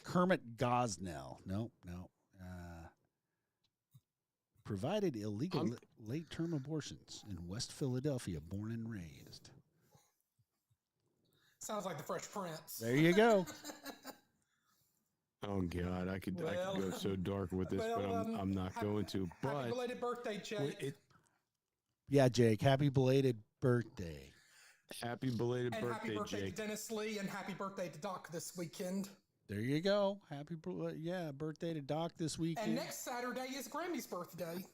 Kermit Gosnell. No. Provided illegal late-term abortions in West Philadelphia, born and raised. Sounds like the Fresh Prince. There you go. Oh God, I could go so dark with this, but I'm not going to. But Happy belated birthday, Jake. Yeah, Jake. Happy belated birthday. Happy belated And birthday, happy birthday Jake. to Dennis Lee, and happy birthday to Doc this weekend. There you go. Happy birthday to Doc this weekend. And next Saturday is Grammy's birthday.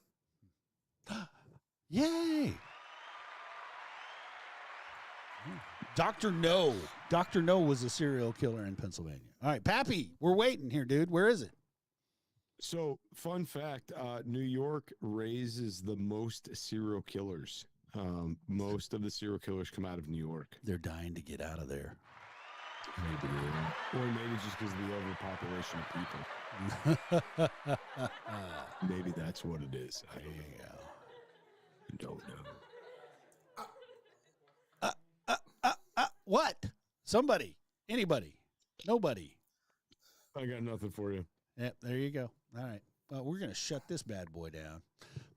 Yay! Dr. No. Dr. No was a serial killer in Pennsylvania. All right, Pappy, we're waiting here, dude. Where is it? So, fun fact, New York raises the most serial killers. Most of the serial killers come out of New York. They're dying to get out of there. Maybe, or maybe just because of the overpopulation of people. Maybe that's what it is. I don't know. What? Somebody? Anybody? Nobody? I got nothing for you. Yep, there you go. All right. Well, we're going to shut this bad boy down.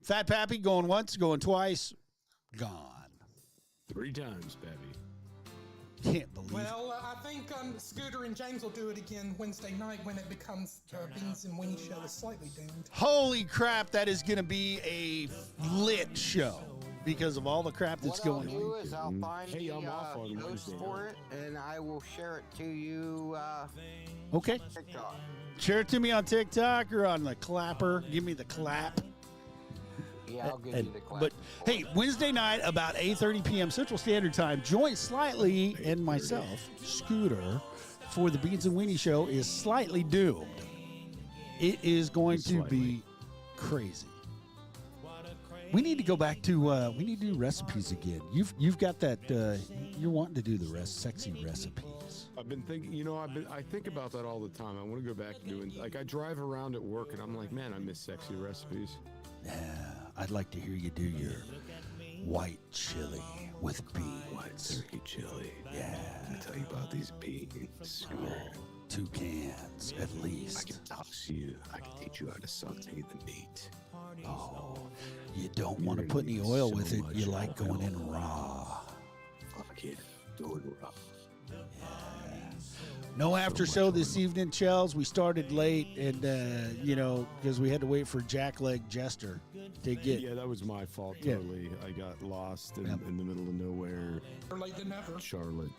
Fat Pappy going once, going twice, gone. 3 times, Pappy. Can't believe it. Well, I think Scooter and James will do it again Wednesday night when it becomes Beans and Weenie show is slightly doomed. Holy crap, that is going to be a lit show because of all the crap that's going on. What I'll do is I'll find Hey, I'm off on the post Wednesday for it, and I will share it to you. Okay. TikTok. Share it to me on TikTok or on the clapper. Give me the clap. Yeah, I'll give you the clap. But hey, Wednesday night about 8:30 p.m. Central Standard Time, join Slightly and myself, Scooter, for the Beans and Weenie show is slightly doomed. It is going to be crazy. We need to go back to we need to do recipes again. You've got that you're wanting to do the sexy recipes. I've been thinking, I think about that all the time. I want to go back to doing, like, I drive around at work and I'm like, man, I miss sexy recipes. Yeah, I'd like to hear you do your white chili with beans. White turkey chili. Yeah. Let me tell you about these beans. 2 cans at I least. can toss you. I can teach you how to saute the meat. Oh, you don't want to put any oil with it. You like going in raw. Fuck it. Do it raw. No after show this evening, Chels. We started late, and because we had to wait for Jackleg Jester to get. Yeah, that was my fault. Yeah. Totally. I got lost in the middle of nowhere. Better late than never. Charlotte.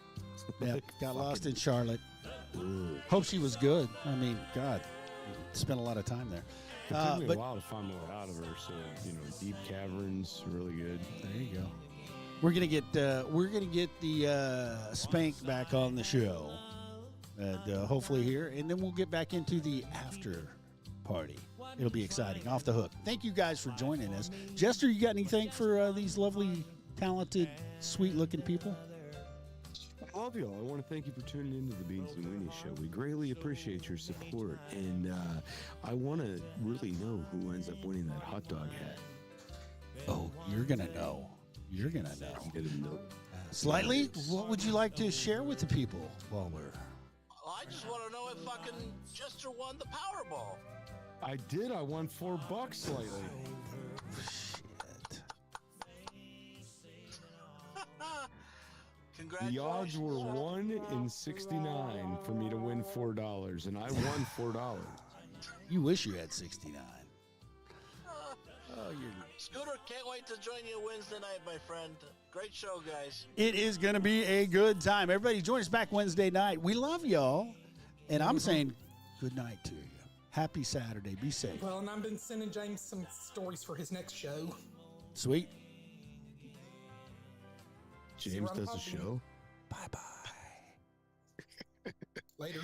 Yep, got lost in Charlotte. Hope she was good. I mean, God, spent a lot of time there. It took me a while to find my way out of her. So deep caverns, really good. There you go. We're gonna get the Spank back on the show, and hopefully here, and then we'll get back into the after party. It'll be exciting. Off the hook. Thank you guys for joining us. Jester, you got anything for these lovely, talented, sweet-looking people? I love y'all. I want to thank you for tuning into the Beans and Weenie show. We greatly appreciate your support, and I want to really know who ends up winning that hot dog hat. Oh, you're gonna know. You're gonna know. I'm gonna know. Slightly, what would you like to share with the people while we're? I just want to know if fucking Jester won the Powerball. I did. I won $4 slightly. Shit. Congratulations. The odds were 1 in 69 for me to win $4, and I won $4. You wish you had 69. Oh, you're. Scooter, can't wait to join you Wednesday night, my friend. Great show, guys. It is going to be a good time. Everybody join us back Wednesday night. We love y'all. And I'm saying good night to you. Happy Saturday. Be safe. Well, and I've been sending James some stories for his next show. Sweet. James does a show? Bye-bye. Later.